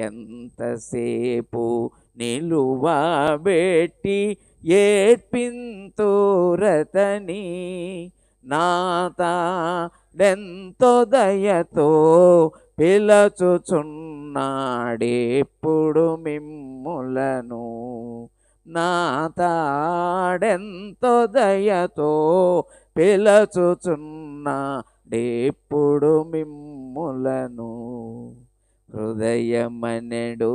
ఎంతసేపు నిలువబెట్టి ఏడ్పింతురతని, నాతాడెంతో దయతో పిలచుచున్నాడెప్పుడు మిమ్ములను, నాతాడెంతో దయతో పిలచుచున్నాడెప్పుడు మిమ్ములను, హృదయమనెడు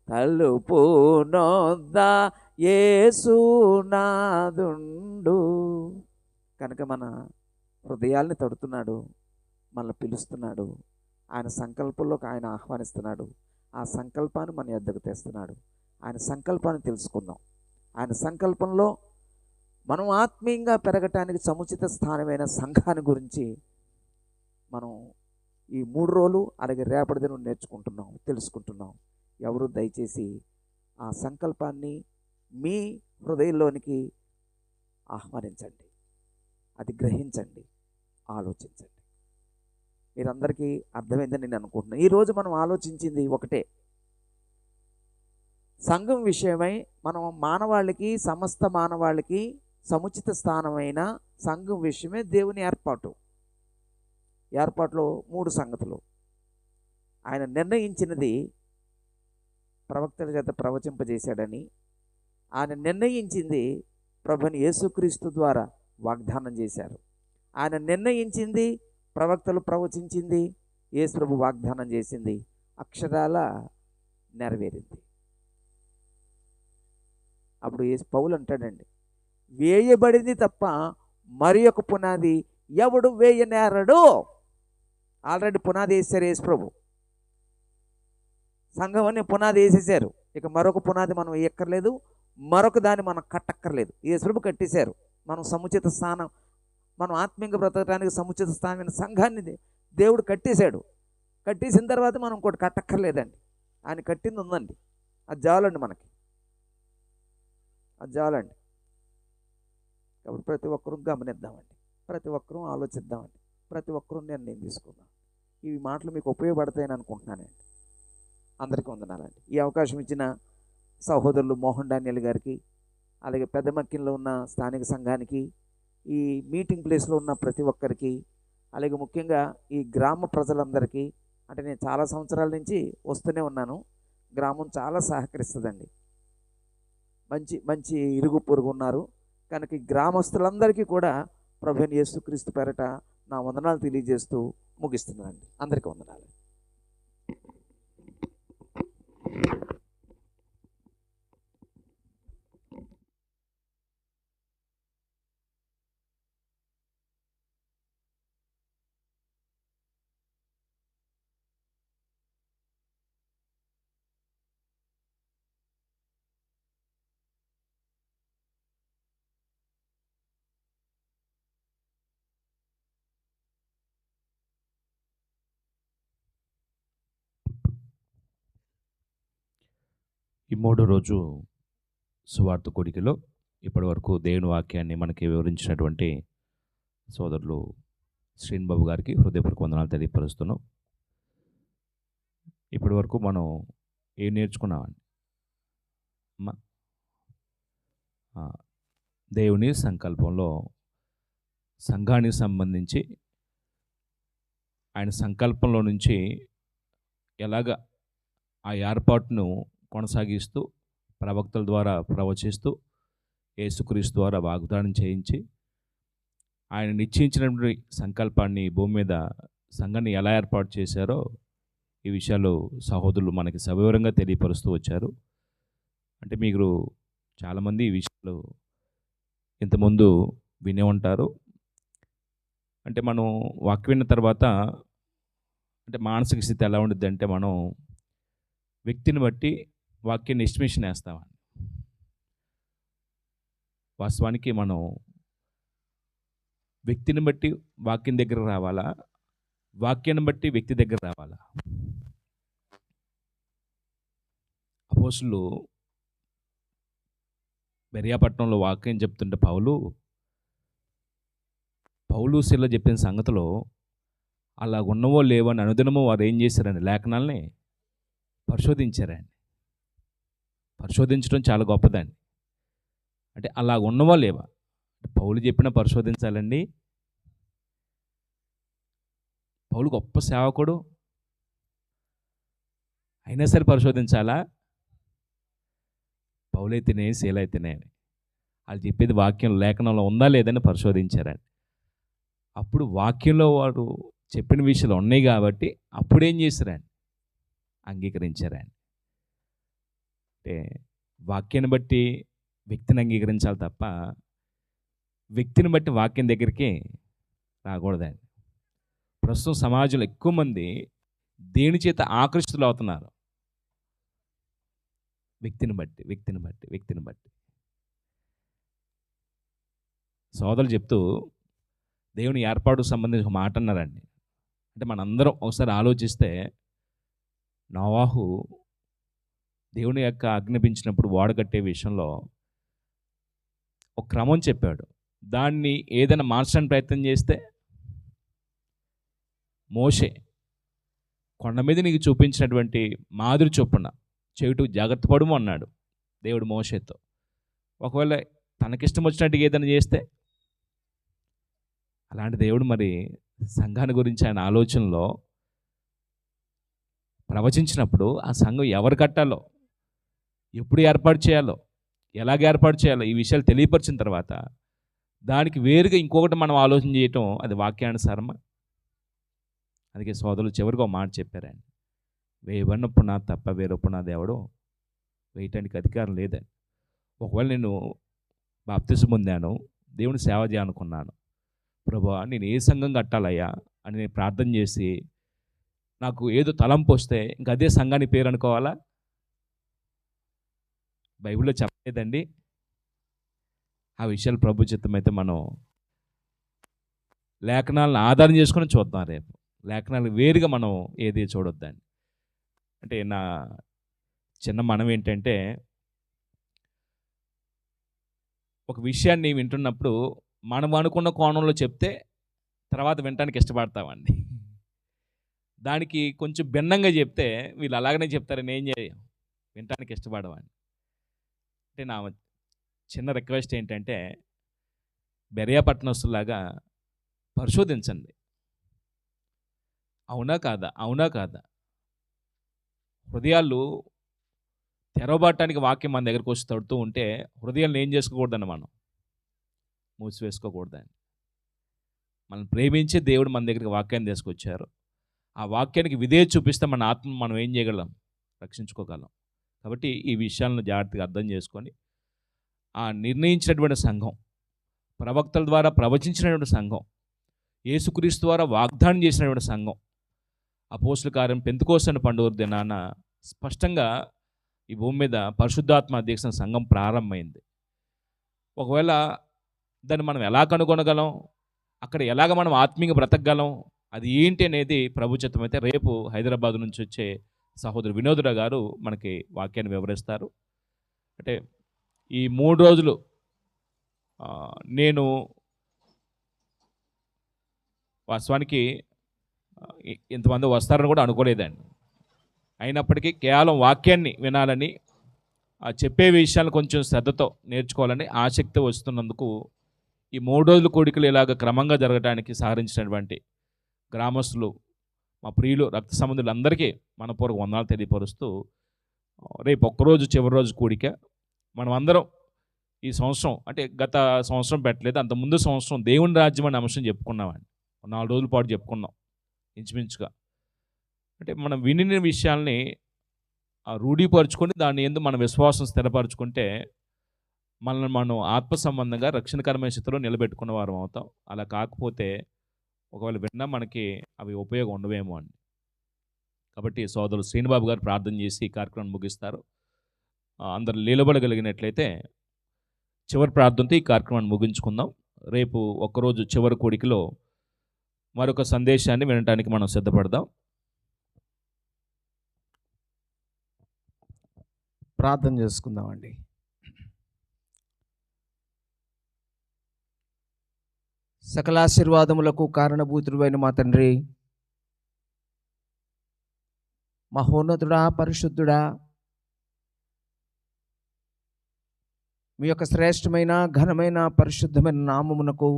తలుపు నొద్ద యేసునాదుండు. కనుక మన హృదయాల్ని తడుతున్నాడు, మనల్ని పిలుస్తున్నాడు, ఆయన సంకల్పంలోకి ఆయన ఆహ్వానిస్తున్నాడు. ఆ సంకల్పాన్ని మన యొద్దకు తెస్తున్నాడు. ఆయన సంకల్పాన్ని తెలుసుకుందాం. ఆయన సంకల్పంలో మనం ఆత్మీయంగా పెరగటానికి సముచిత స్థానమైన సంఘాన్ని గురించి మనం ఈ 3 రోజులు అలాగే రేపటి దినం నేర్చుకుంటున్నాం, తెలుసుకుంటున్నాం. ఎవరు దయచేసి ఆ సంకల్పాన్ని మీ హృదయంలోనికి ఆహ్వానించండి, అది గ్రహించండి, ఆలోచించండి. మీరందరికీ అర్థమైందని నేను అనుకుంటున్నాను. ఈరోజు మనం ఆలోచించింది ఒకటే, సంఘం విషయమై మనం మానవాళికి, సమస్త మానవాళికి సముచిత స్థానమైన సంఘం విషయమే దేవుని ఏర్పాటులో 3 సంగతులు. ఆయన నిర్ణయించినది ప్రవక్తల చేత ప్రవచింపజేశాడని, ఆయన నిర్ణయించింది ప్రభుని యేసుక్రీస్తు ద్వారా వాగ్దానం చేశారు. ఆయన నిర్ణయించింది ప్రవక్తలు ప్రవచించింది, యేసు ప్రభు వాగ్దానం చేసింది అక్షరాల నెరవేరింది. అప్పుడు పౌలు అంటాడండి, వేయబడింది తప్ప మరి ఒక పునాది ఎవడు వేయనేరడు. ఆల్రెడీ పునాది వేసారు యేసు ప్రభు, సంఘం అని పునాది వేసేసారు. ఇక మరొక పునాది మనం వేయక్కర్లేదు, మరొక దాన్ని మనం కట్టక్కర్లేదు. యేసు ప్రభు కట్టేశారు. మనం సముచిత స్థానం, మనం ఆత్మీయంగా బ్రతకడానికి సముచిత స్థానమైన సంఘాన్ని దేవుడు కట్టేశాడు. కట్టేసిన తర్వాత మనం ఇంకోటి కట్టక్కర్లేదండి. ఆయన కట్టింది ఉందండి, అది చాలండి మనకి, అది చాలండి. కాబట్టి ప్రతి ఒక్కరూ గమనిద్దామండి, ప్రతి ఒక్కరూ ఆలోచిద్దామండి, ప్రతి ఒక్కరూ నిర్ణయం తీసుకుందాం. ఈ మాటలు మీకు ఉపయోగపడతాయని అనుకుంటున్నానండి. అందరికీ వందనాలండి. ఈ అవకాశం ఇచ్చిన సహోదరులు మోహన్ డానియల్ గారికి, అలాగే పెద్దమక్కిలో ఉన్న స్థానిక సంఘానికి, ఈ మీటింగ్ ప్లేస్లో ఉన్న ప్రతి ఒక్కరికి, అలాగే ముఖ్యంగా ఈ గ్రామ ప్రజలందరికీ, అంటే నేను చాలా సంవత్సరాల నుంచి వస్తూనే ఉన్నాను, గ్రామం చాలా సహకరిస్తుందండి. మంచి మంచి ఇరుగు పొరుగు ఉన్నారు. కనుక ఈ గ్రామస్తులందరికీ కూడా ప్రభువైన యేసుక్రీస్తు పేరట నా వందనాలు తెలియజేస్తూ ముగిస్తున్నానండి. అందరికీ వందనాలు. ఈ 3వ రోజు సువార్త కూడికలో ఇప్పటి వరకు దేవుని వాక్యాన్ని మనకి వివరించినటువంటి సోదరులు శ్రీనిబాబు గారికి హృదయపూర్వక వందనాలు తెలియపరుస్తున్నాం. ఇప్పటి వరకు మనం ఏం నేర్చుకున్నామండి? దేవుని సంకల్పంలో సంఘానికి సంబంధించి ఆయన సంకల్పంలో నుంచి ఎలాగ ఆ ఏర్పాటును కొనసాగిస్తూ ప్రవక్తల ద్వారా ప్రవచిస్తూ యేసుక్రీస్తు ద్వారా వాగ్దానం చేయించి ఆయన నిశ్చయించినటువంటి సంకల్పాన్ని ఈ భూమి మీద సంఘాన్ని ఎలా ఏర్పాటు చేశారో ఈ విషయాలు సహోదరులు మనకి సవివరంగా తెలియపరుస్తూ వచ్చారు. అంటే మీరు చాలామంది ఈ విషయాలు ఇంతకుముందు వినే ఉంటారు. అంటే మనం వాక్యం విన్న తర్వాత అంటే మానసిక స్థితి ఎలా ఉండిద్ది అంటే మనం వ్యక్తిని బట్టి వాక్యాన్ని ఎస్టిమేషన్ వేస్తామండి. వాస్తవానికి మనం వ్యక్తిని బట్టి వాక్యం దగ్గర రావాలా, వాక్యాన్ని బట్టి వ్యక్తి దగ్గర రావాలా? అపోస్తులు బెరియపట్నంలో వాక్యం చెప్తుంటే పౌలు శీల చెప్పిన సంగతిలో అలా ఉన్నవో లేవో అని అనుదినమో వారు ఏం చేశారండి, లేఖనాల్ని పరిశోధించారండి. పరిశోధించడం చాలా గొప్పదండి. అంటే అలా ఉన్నవా లేవా, పౌలు చెప్పిన పరిశోధించాలండి. పౌలు గొప్ప సేవకుడు అయినా సరే పరిశోధించాలా? పౌలైతేనే శీలైతేనే వాళ్ళు చెప్పేది వాక్యం లేఖనంలో ఉందా లేదని పరిశోధించారండి. అప్పుడు వాక్యంలో వాడు చెప్పిన విషయాలు ఉన్నాయి కాబట్టి అప్పుడేం చేశారండి, అంగీకరించారండి. అంటే వాక్యాన్ని బట్టి వ్యక్తిని అంగీకరించాలి తప్ప వ్యక్తిని బట్టి వాక్యం దగ్గరికి రాకూడదండి. ప్రస్తుతం సమాజంలో ఎక్కువ మంది దేని చేత ఆకర్షితులు అవుతున్నారు, వ్యక్తిని బట్టి. సోదరులు చెప్తూ దేవుని ఏర్పాటుకు సంబంధించి ఒక మాట అన్నారండి. అంటే మనందరం ఒకసారి ఆలోచిస్తే నోవాహు దేవుని యొక్క ఆజ్ఞాపించినప్పుడు ఓడ కట్టే విషయంలో ఒక క్రమం చెప్పాడు. దాన్ని ఏదైనా మార్చడానికి ప్రయత్నం చేస్తే మోషే కొండ మీద నీకు చూపించినటువంటి మాదిరి చొప్పున చెవిటు జాగ్రత్త పడుము అన్నాడు దేవుడు మోషేతో. ఒకవేళ తనకిష్టం వచ్చినట్టుగా ఏదైనా చేస్తే, అలాంటి దేవుడు మరి సంఘాన్ని గురించి ఆయన ఆలోచనలో ప్రవచించినప్పుడు ఆ సంఘం ఎవరు కట్టాలో, ఎప్పుడు ఏర్పాటు చేయాలో, ఎలాగ ఏర్పాటు చేయాలో ఈ విషయాలు తెలియపరిచిన తర్వాత దానికి వేరుగా ఇంకొకటి మనం ఆలోచన చేయటం అది వాక్యానుసారమా? అందుకే సోదరులు చివరిగా ఒక మాట చెప్పారండి, వేయబడిన పునాది తప్ప వేరే పునాది ఎవడో వేయటానికి అధికారం లేదని. ఒకవేళ నేను బాప్తిసం పొందాను, దేవుని సేవ చేయాలనుకున్నాను, ప్రభువా నేను ఏ సంఘం కట్టాలయ్యా అని నేను ప్రార్థన చేసి నాకు ఏదో తలంపు వస్తే ఇంక అదే సంఘాన్ని పేరు అనుకోవాలా? బైబిల్లో చెప్పలేదండి. ఆ విషయాలు ప్రభు చిత్తం అయితే మనం లేఖనాలను ఆధారం చేసుకుని చూద్దాం. రేపు లేఖనాలు వేరుగా మనం ఏది చూడొద్దండి. అంటే నా చిన్న మనం ఏంటంటే, ఒక విషయాన్ని వింటున్నప్పుడు మనం అనుకున్న కోణంలో చెప్తే తర్వాత వినటానికి ఇష్టపడతామండి. దానికి కొంచెం భిన్నంగా చెప్తే వీళ్ళు అలాగనే చెప్తారని ఏం చేయం, వినటానికి ఇష్టపడమండి. అంటే నా చిన్న రిక్వెస్ట్ ఏంటంటే, బెరియపట్నస్తులాగా పరిశోధించండి. అవునా కాదా హృదయాలు తెరవబడటానికి వాక్యం మన దగ్గరకు వచ్చి తడుతూ ఉంటే హృదయాలను ఏం చేసుకోకూడదని మనం మూసివేసుకోకూడదండి. మనం ప్రేమించే దేవుడు మన దగ్గరికి వాక్యాన్ని తీసుకొచ్చారు. ఆ వాక్యానికి విధేయత చూపిస్తే మన ఆత్మను మనం ఏం చేయగలం, రక్షించుకోగలం. కాబట్టి ఈ విషయాలను జాగ్రత్తగా అర్థం చేసుకొని ఆ నిర్ణయించినటువంటి సంఘం, ప్రవక్తల ద్వారా ప్రవచించినటువంటి సంఘం, యేసుక్రీస్తు ద్వారా వాగ్దానం చేసినటువంటి సంఘం, అపోస్తల కార్యం పెంతెకోస్తు పండుగ దినాన స్పష్టంగా ఈ భూమి మీద పరిశుద్ధాత్మ అధ్యక్షన సంఘం ప్రారంభమైంది. ఒకవేళ దాన్ని మనం ఎలా కనుగొనగలం, అక్కడ ఎలాగ మనం ఆత్మీయంగా బ్రతకగలం, అది ఏంటి అనేది ప్రభుత్వం అయితే రేపు హైదరాబాద్ నుంచి వచ్చే సహోదరు వినోదురావు గారు మనకి వాక్యాన్ని వివరిస్తారు. అంటే ఈ 3 రోజులు నేను వాస్తవానికి ఇంతమంది వస్తారని కూడా అనుకోలేదండి. అయినప్పటికీ కేవలం వాక్యాన్ని వినాలని, చెప్పే విషయాలు కొంచెం శ్రద్ధతో నేర్చుకోవాలని ఆసక్తి వస్తున్నందుకు ఈ 3 రోజుల కూడికలు ఇలాగ క్రమంగా జరగడానికి సహకరించినటువంటి గ్రామస్తులు, మా ప్రియులు, రక్త సంబంధులందరికీ మనపూర్వక వందనాలు తెలియపరుస్తూ, రేపు ఒక్కరోజు చివరి రోజు కూడిక మనం అందరం ఈ సంవత్సరం అంటే గత సంవత్సరం పెట్టలేదు, అంత ముందు సంవత్సరం దేవుని రాజ్యం అనే అంశం చెప్పుకున్నామండి. 4 రోజుల పాటు చెప్పుకున్నాం ఇంచుమించుగా. అంటే మనం వినిన విషయాల్ని రూఢీపరుచుకొని దాని యందు మన విశ్వాసం స్థిరపరచుకుంటే మనల్ని మనం ఆత్మ సంబంధంగా రక్షణకరమైన స్థితిలో నిలబెట్టుకున్న వారం అవుతాం. అలా కాకపోతే ఒకవేళ విన్నా మనకి అవి ఉపయోగం ఉండవేమో అండి. కాబట్టి సోదరులు శ్రీనిబాబు గారు ప్రార్థన చేసి ఈ కార్యక్రమం ముగిస్తారు. అందరు నిలబడగలిగినట్లయితే చివరి ప్రార్థనతో ఈ కార్యక్రమాన్ని ముగించుకుందాం. రేపు ఒక్కరోజు చివరి కూడికలో మరొక సందేశాన్ని వినడానికి మనం సిద్ధపడదాం. ప్రార్థన చేసుకుందామండి. సకలాశీర్వాదములకు కారణభూతుడైన మా తండ్రి, మహోన్నతుడా, పరిశుద్ధుడా, మీ యొక్క శ్రేష్టమైన ఘనమైన పరిశుద్ధమైన నామమునకు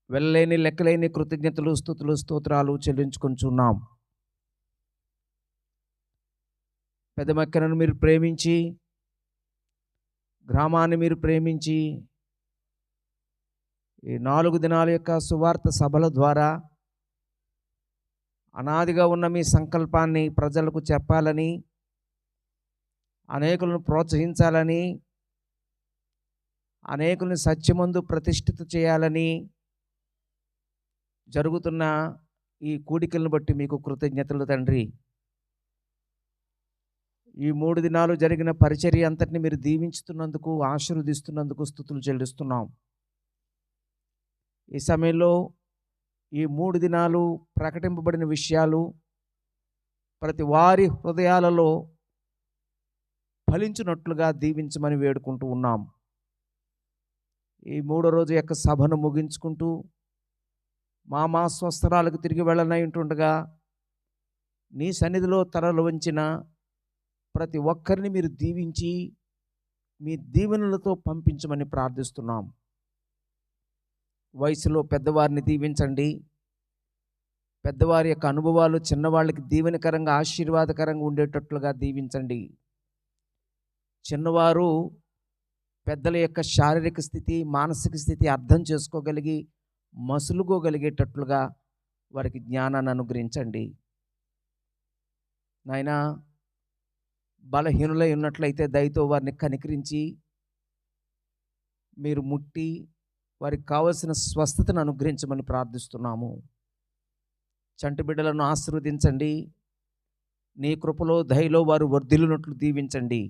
వెళ్ళలేని లెక్కలేని కృతజ్ఞతలు, స్తుతులు, స్తోత్రాలు చెల్లించుకొంచున్నాం. పెదమక్కనను మీరు ప్రేమించి, గ్రామాన్ని మీరు ప్రేమించి, ఈ 4 దినాల యొక్క సువార్త సభల ద్వారా అనాదిగా ఉన్న మీ సంకల్పాన్ని ప్రజలకు చెప్పాలని, అనేకులను ప్రోత్సహించాలని, అనేకుల్ని సత్యమందు ప్రతిష్ఠిత చేయాలని జరుగుతున్న ఈ కూడికలను బట్టి మీకు కృతజ్ఞతలు తండ్రి. ఈ 3 దినాలు జరిగిన పరిచర్య అంతటిని మీరు దీవించుతున్నందుకు, ఆశీర్వదిస్తున్నందుకు స్తుతులు చెల్లిస్తున్నాం. ఈ సమయంలో ఈ 3 దినాలు ప్రకటింపబడిన విషయాలు ప్రతి వారి హృదయాలలో ఫలించినట్లుగా దీవించమని వేడుకుంటూ ఉన్నాం. ఈ 3వ రోజు యొక్క సభను ముగించుకుంటూ మా స్వస్థరాలకు తిరిగి వెళ్ళనై ఉంటుండగా నీ సన్నిధిలో తలలు వంచిన ప్రతి ఒక్కరిని మీరు దీవించి మీ దీవెనలతో పంపించమని ప్రార్థిస్తున్నాం. వయసులో పెద్దవారిని దీవించండి. పెద్దవారి యొక్క అనుభవాలు చిన్నవాళ్ళకి దీవెనకరంగా, ఆశీర్వాదకరంగా ఉండేటట్లుగా దీవించండి. చిన్నవారు పెద్దల యొక్క శారీరక స్థితి, మానసిక స్థితి అర్థం చేసుకోగలిగి మసులుకోగలిగేటట్లుగా వారికి జ్ఞానాన్ని అనుగ్రహించండి. నాయనా, బలహీనులై ఉన్నట్లయితే దయతో వారిని కనికరించి మీరు ముట్టి వారికి కావలసిన స్వస్థతను అనుగ్రహించమని ప్రార్థిస్తున్నాము. చంటి బిడ్డలను ఆశీర్వదించండి. నీ కృపలో దయలో వారు వర్ధిల్లునట్లు దీవించండి.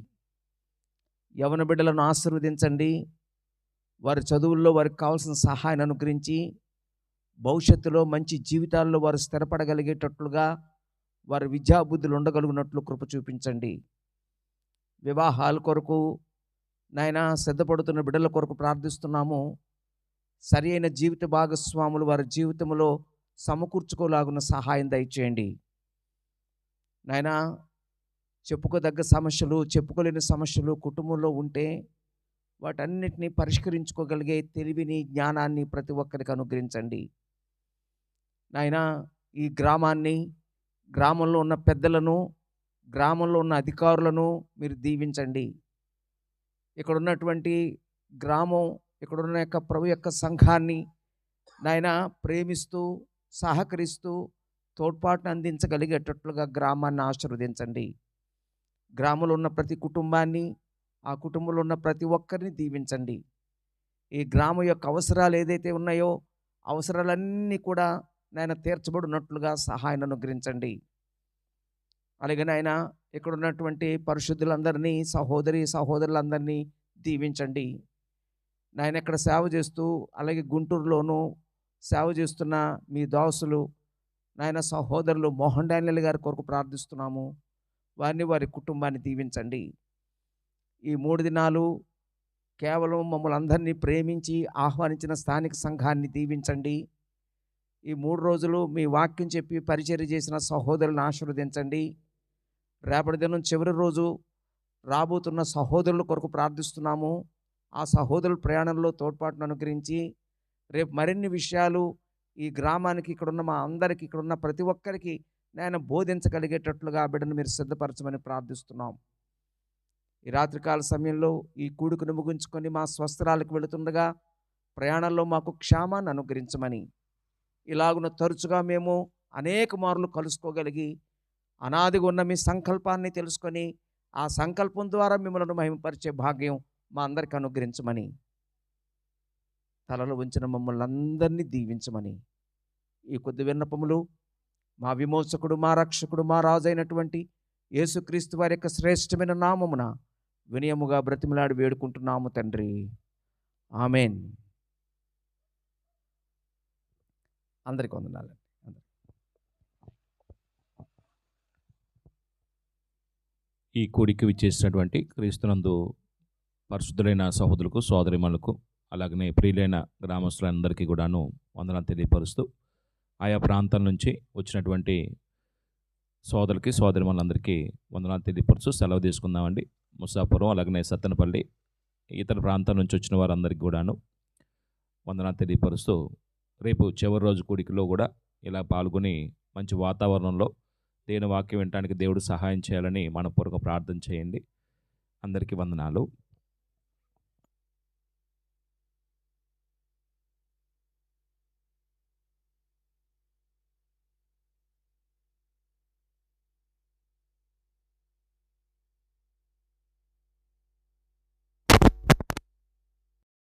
యవన బిడ్డలను ఆశీర్వదించండి. వారి చదువుల్లో వారికి కావాల్సిన సహాయాన్ని అనుగ్రహించి భవిష్యత్తులో మంచి జీవితాల్లో వారు స్థిరపడగలిగేటట్లుగా వారి విద్యాబుద్ధులు ఉండగలిగినట్లు కృప చూపించండి. వివాహాల కొరకు నాయన సిద్ధపడుతున్న బిడ్డల కొరకు ప్రార్థిస్తున్నాము. సరి అయిన జీవిత భాగస్వాములు వారి జీవితంలో సమకూర్చుకోలాగున్న సహాయం దయచేయండి. నాయన, చెప్పుకోదగ్గ సమస్యలు, చెప్పుకోలేని సమస్యలు కుటుంబంలో ఉంటే వాటన్నిటినీ పరిష్కరించుకోగలిగే తెలివిని, జ్ఞానాన్ని ప్రతి ఒక్కరికి అనుగ్రహించండి. నాయన, ఈ గ్రామాన్ని, గ్రామంలో ఉన్న పెద్దలను, గ్రామంలో ఉన్న అధికారులను మీరు దీవించండి. ఇక్కడ ఉన్నటువంటి గ్రామం, ఇక్కడున్న యొక్క ప్రభు యొక్క సంఘాన్ని నాయన ప్రేమిస్తూ, సహకరిస్తూ, తోడ్పాటును అందించగలిగేటట్లుగా గ్రామాన్ని ఆశీర్వదించండి. గ్రామంలో ఉన్న ప్రతి కుటుంబాన్ని, ఆ కుటుంబంలో ఉన్న ప్రతి ఒక్కరిని దీవించండి. ఈ గ్రామం యొక్క అవసరాలు ఏదైతే ఉన్నాయో అవసరాలన్నీ కూడా నాయన తీర్చబడినట్లుగా సహాయం అనుగ్రహించండి. అలాగే నాయన, ఇక్కడ ఉన్నటువంటి పరిశుద్ధులందరినీ, సహోదరులందరినీ దీవించండి. నాయన, ఇక్కడ సేవ చేస్తూ, అలాగే గుంటూరులోనూ సేవ చేస్తున్న మీ దాసులు నాయన సహోదరులు మోహన్ డానియల్ గారి కొరకు ప్రార్థిస్తున్నాము. వారిని, వారి కుటుంబాన్ని దీవించండి. ఈ 3 దినాలు కేవలం మమ్మల్ని అందరినీ ప్రేమించి ఆహ్వానించిన స్థానిక సంఘాన్ని దీవించండి. ఈ 3 రోజులు మీ వాక్యం చెప్పి పరిచర్య చేసిన సహోదరులను ఆశీర్వదించండి. రేపటి దినం చివరి రోజు రాబోతున్న సహోదరుల కొరకు ప్రార్థిస్తున్నాము. ఆ సహోదరుల ప్రయాణంలో తోడ్పాటును అనుగ్రహించి రేపు మరిన్ని విషయాలు ఈ గ్రామానికి, ఇక్కడున్న మా అందరికీ, ఇక్కడున్న ప్రతి ఒక్కరికి నేను బోధించగలిగేటట్లుగా బిడ్డను మీరు సిద్ధపరచమని ప్రార్థిస్తున్నాం. ఈ రాత్రికాల సమయంలో ఈ కూడుకును ముగించుకొని మా స్వస్థలాలకు వెళుతుండగా ప్రయాణంలో మాకు క్షేమాన్ని అనుగ్రహించమని, ఇలాగున తరచుగా మేము అనేక మార్లు కలుసుకోగలిగి అనాదిగా ఉన్న మీ సంకల్పాన్ని తెలుసుకొని ఆ సంకల్పం ద్వారా మిమ్మల్ని మహిమపరిచే భాగ్యం మా అందరికి అనుగ్రహించమని, తలలో ఉంచిన మమ్మల్ని అందరినీ దీవించమని, ఈ కొద్ది విన్నపములు మా విమోచకుడు, మా రక్షకుడు, మా రాజు అయినటువంటి యేసుక్రీస్తు వారి యొక్క శ్రేష్టమైన నామమున వినయముగా బ్రతిమలాడి వేడుకుంటున్నాము తండ్రి. ఆమెన్. అందరికీ వందనాలు. ఈ కూడికి విచ్చేసినటువంటి క్రీస్తునందు పరిశుద్ధులైన సహోదరులకు, సోదరిమణులకు, అలాగనే ప్రియులైన గ్రామస్తులందరికీ కూడాను వందనాలు తెలియపరుస్తూ, ఆయా ప్రాంతాల నుంచి వచ్చినటువంటి సోదరులకి, సోదరిమణులందరికీ వందనాలు తెలియపరుస్తూ సెలవు తీసుకుందామండి. ముసాపురం, అలాగనే సత్తెనపల్లి, ఇతర ప్రాంతాల నుంచి వచ్చిన వారందరికీ కూడాను వందనాలు తెలియపరుస్తూ, రేపు చివరి రోజు కూడికలో కూడా ఇలా పాల్గొని మంచి వాతావరణంలో దేవుని వాక్యం వినడానికి దేవుడు సహాయం చేయాలని మనపూర్వక ప్రార్థన చేయండి. అందరికీ వందనాలు.